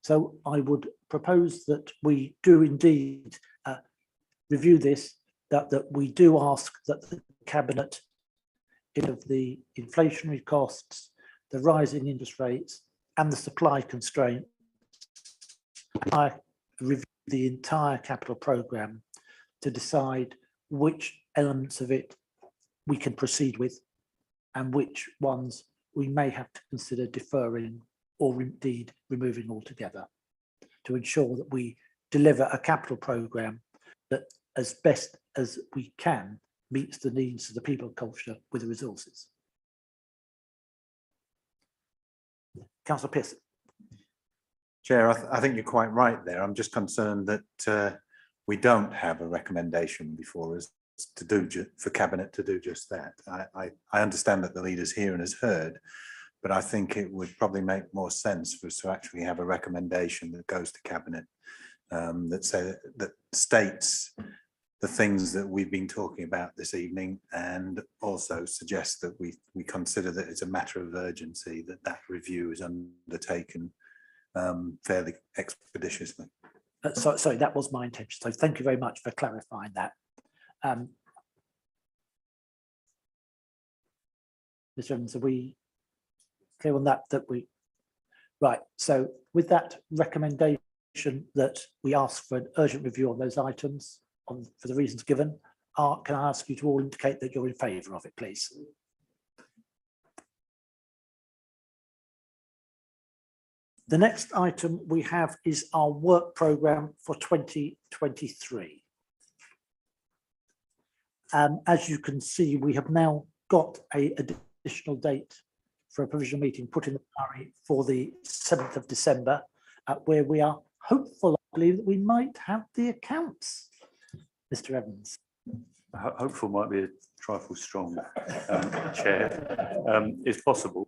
Speaker 2: So I would propose that we do indeed review this, that we do ask that the Cabinet, of the inflationary costs, the rising interest rates and the supply constraints, I review the entire capital programme to decide which elements of it we can proceed with and which ones we may have to consider deferring or indeed removing altogether, to ensure that we deliver a capital programme that, as best as we can, meets the needs of the people of Colchester with the resources. Councillor Pearson.
Speaker 3: Chair, I think you're quite right there. I'm just concerned that we don't have a recommendation before us to do for Cabinet to do just that. I understand that the leader's here and has heard, but I think it would probably make more sense for us to actually have a recommendation that goes to Cabinet that states the things that we've been talking about this evening, and also suggests that we consider that it's a matter of urgency that review is undertaken fairly expeditiously.
Speaker 2: Sorry, that was my intention. So thank you very much for clarifying that. Mr. Evans, are we clear on that? Right. So with that recommendation that we ask for an urgent review on those items for the reasons given, can I ask you to all indicate that you're in favour of it, please? The next item we have is our work programme for 2023. As you can see, we have now got an additional date for a provisional meeting put in the diary for the 7th of December, where we are hopeful, I believe, that we might have the accounts. Mr. Evans.
Speaker 12: Hopeful might be a trifle strong, Chair, if possible.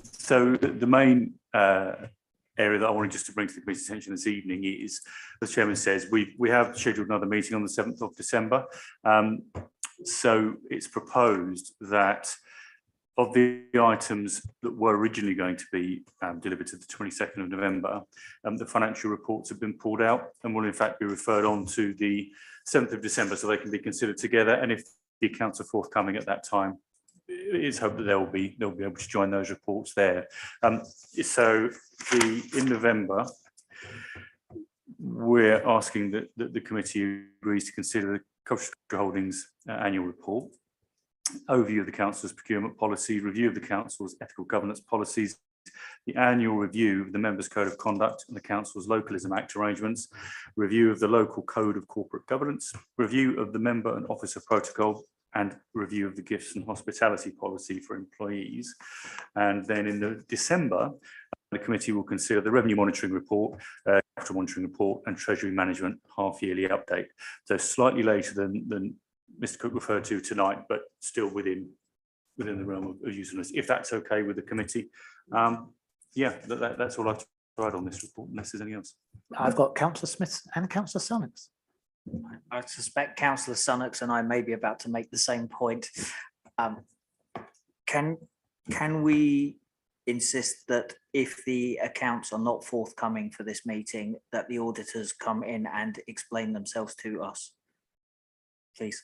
Speaker 12: So the main area that I wanted just to bring to the committee's attention this evening is, as the Chairman says, we have scheduled another meeting on the 7th of December. So it's proposed that of the items that were originally going to be delivered to the 22nd of November, the financial reports have been pulled out and will in fact be referred on to the 7th of December so they can be considered together. And if the accounts are forthcoming at that time, it's hoped that they'll be able to join those reports there. So in November, we're asking that the committee agrees to consider the Colchester Holdings annual report, overview of the council's procurement policy, review of the council's ethical governance policies, the annual review of the members' code of conduct and the council's localism act arrangements, review of the local code of corporate governance, review of the member and officer protocol, and review of the gifts and hospitality policy for employees. And then in December, the committee will consider the revenue monitoring report, capital monitoring report, and treasury management half-yearly update. So slightly later than Mr. Cook referred to tonight, but still within within the realm of usefulness, if that's okay with the committee. Yeah, that's all I've tried on this report, unless there's anything else.
Speaker 2: I've got Councillor Smith and Councillor Sunnocks.
Speaker 8: I suspect Councillor Sunnocks and I may be about to make the same point. Can we insist that if the accounts are not forthcoming for this meeting, that the auditors come in and explain themselves to us? Please.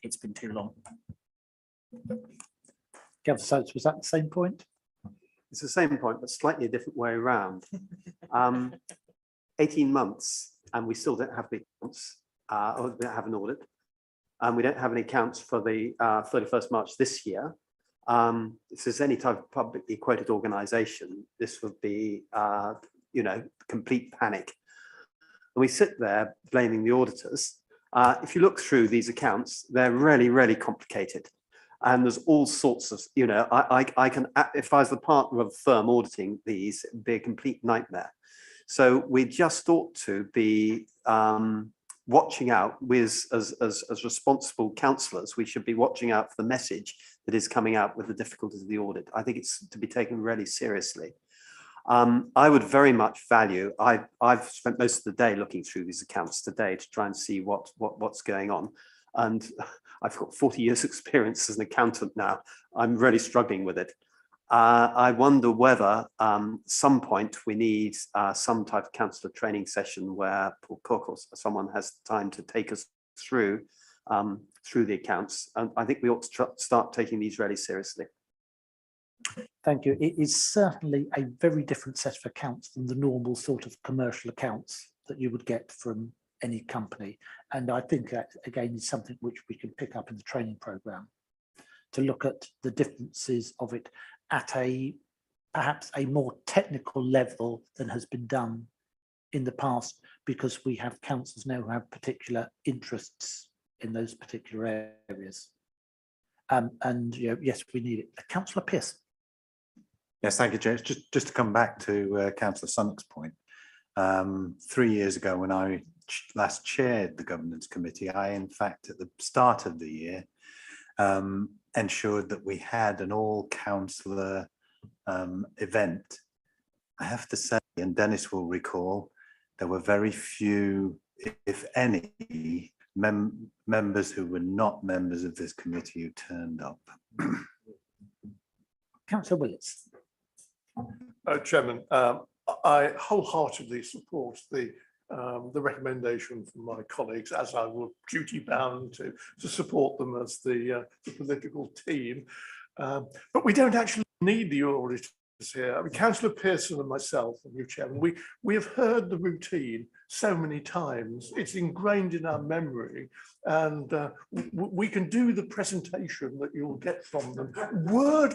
Speaker 8: It's been too long.
Speaker 2: Councillor Sunnocks, was that the same point?
Speaker 7: It's the same point, but slightly a different way around. 18 months and we still don't have the accounts, or we don't have an audit. We don't have any accounts for the 31st March this year. If there's any type of publicly quoted organisation, this would be, you know, complete panic. And we sit there blaming the auditors. If you look through these accounts, they're really, really complicated. And there's all sorts of, you know, I can, if I was the partner of a firm auditing these, it'd be a complete nightmare. So we just ought to be watching out with, as responsible councillors, we should be watching out for the message that is coming out with the difficulties of the audit. I think it's to be taken really seriously. I would very much value, I've spent most of the day looking through these accounts today to try and see what's going on. And I've got 40 years experience as an accountant now. I'm really struggling with it. I wonder whether some point we need some type of councillor training session where Paul Cook or someone has time to take us through the accounts. And I think we ought to start taking these really seriously.
Speaker 2: Thank you. It is certainly a very different set of accounts than the normal sort of commercial accounts that you would get from any company. And I think that, again, is something which we can pick up in the training programme to look at the differences of it at perhaps a more technical level than has been done in the past, because we have councils now who have particular interests in those particular areas. And you know, yes, we need it. Councillor Pearson.
Speaker 3: Yes, thank you, James. Just to come back to Councillor Sunnock's point, 3 years ago when I last chaired the governance committee, I in fact at the start of the year ensured that we had an all councillor event. I have to say, and Dennis will recall, there were very few, if any, members who were not members of this committee who turned up.
Speaker 2: Councillor Willetts.
Speaker 6: Chairman, I wholeheartedly support the recommendation from my colleagues, as I will duty bound to support them as the political team. But we don't actually need the auditors here. I mean, Councillor Pearson and myself, and you, Chairman, we have heard the routine so many times. It's ingrained in our memory, and we can do the presentation that you'll get from them word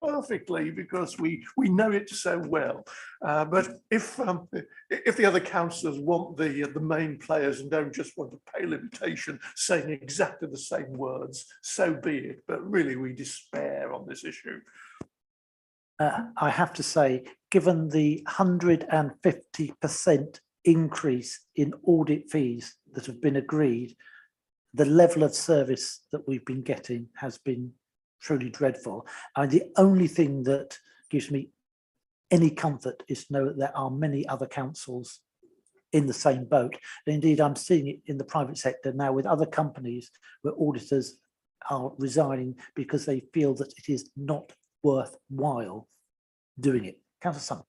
Speaker 6: perfectly because we know it so well. But if the other councillors want the main players and don't just want a pale imitation saying exactly the same words, so be it. But really, we despair on this issue.
Speaker 2: I have to say, given the 150% increase in audit fees that have been agreed, the level of service that we've been getting has been truly dreadful. And the only thing that gives me any comfort is to know that there are many other councils in the same boat. And indeed, I'm seeing it in the private sector now with other companies where auditors are resigning because they feel that it is not worthwhile doing it. Councillor Summer.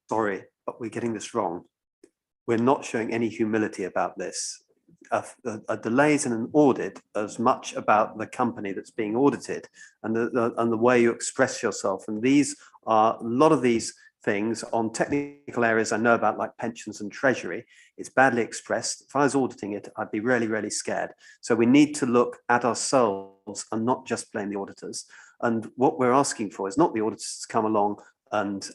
Speaker 7: Sorry, but we're getting this wrong. We're not showing any humility about this. A delays in an audit as much about the company that's being audited and the way you express yourself. And these are a lot of these things on technical areas I know about, like pensions and Treasury. It's badly expressed. If I was auditing it, I'd be really, really scared. So we need to look at ourselves and not just blame the auditors. And what we're asking for is not the auditors to come along and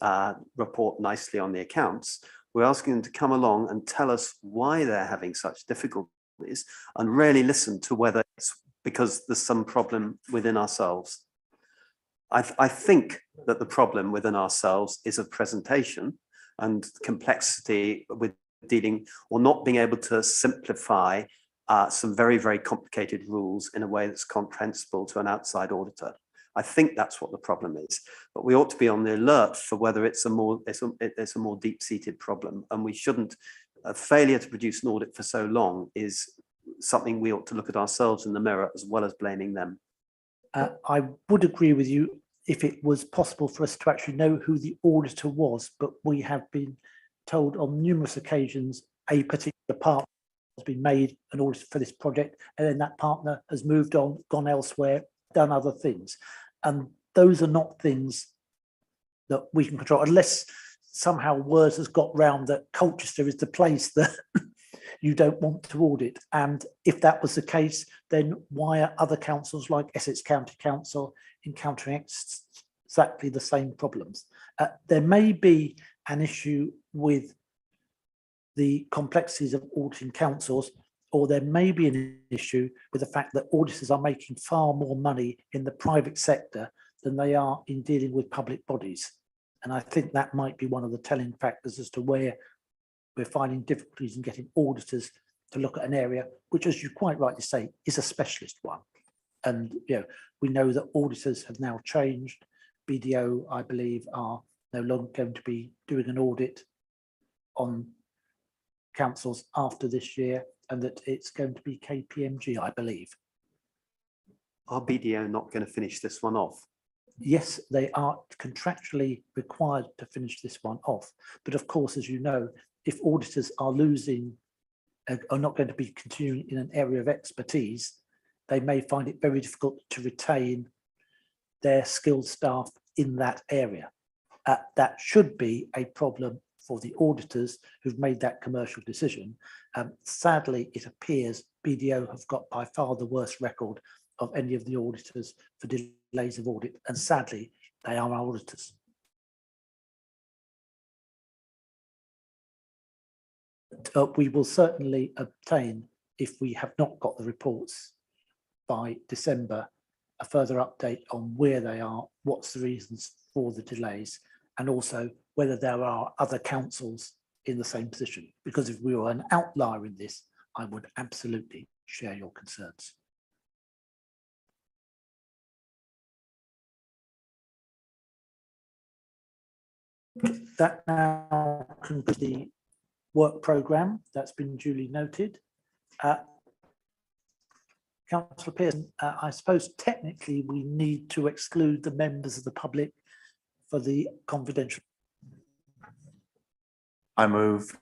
Speaker 7: report nicely on the accounts. We're asking them to come along and tell us why they're having such difficulties and really listen to whether it's because there's some problem within ourselves. I think that the problem within ourselves is of presentation and complexity with dealing or not being able to simplify some very, very complicated rules in a way that's comprehensible to an outside auditor. I think that's what the problem is, but we ought to be on the alert for whether it's a more deep-seated problem, and we shouldn't. A failure to produce an audit for so long is something we ought to look at ourselves in the mirror as well as blaming them.
Speaker 2: I would agree with you if it was possible for us to actually know who the auditor was, but we have been told on numerous occasions a particular partner has been made an auditor for this project, and then that partner has moved on, gone elsewhere, done other things. And those are not things that we can control, unless somehow word has got round that Colchester is the place that you don't want to audit. And if that was the case, then why are other councils like Essex County Council encountering exactly the same problems? There may be an issue with the complexities of auditing councils, or there may be an issue with the fact that auditors are making far more money in the private sector than they are in dealing with public bodies. And I think that might be one of the telling factors as to where we're finding difficulties in getting auditors to look at an area, which, as you quite rightly say, is a specialist one. And we know that auditors have now changed. BDO, I believe, are no longer going to be doing an audit on councils after this year, and that it's going to be KPMG, I believe.
Speaker 7: Are BDO not going to finish this one off?
Speaker 2: Yes, they are contractually required to finish this one off. But of course, as you know, if auditors are not going to be continuing in an area of expertise, they may find it very difficult to retain their skilled staff in that area. That should be a problem for the auditors who've made that commercial decision. Sadly, it appears BDO have got by far the worst record of any of the auditors for delays of audit, and sadly, they are our auditors. We will certainly obtain, if we have not got the reports by December, a further update on where they are, what's the reasons for the delays, and also whether there are other councils in the same position. Because if we were an outlier in this, I would absolutely share your concerns. That now concludes the work programme that's been duly noted. Councillor Pearson, I suppose technically we need to exclude the members of the public for the confidential.
Speaker 12: I move.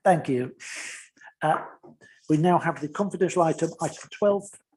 Speaker 2: Thank you. We now have the confidential item 12,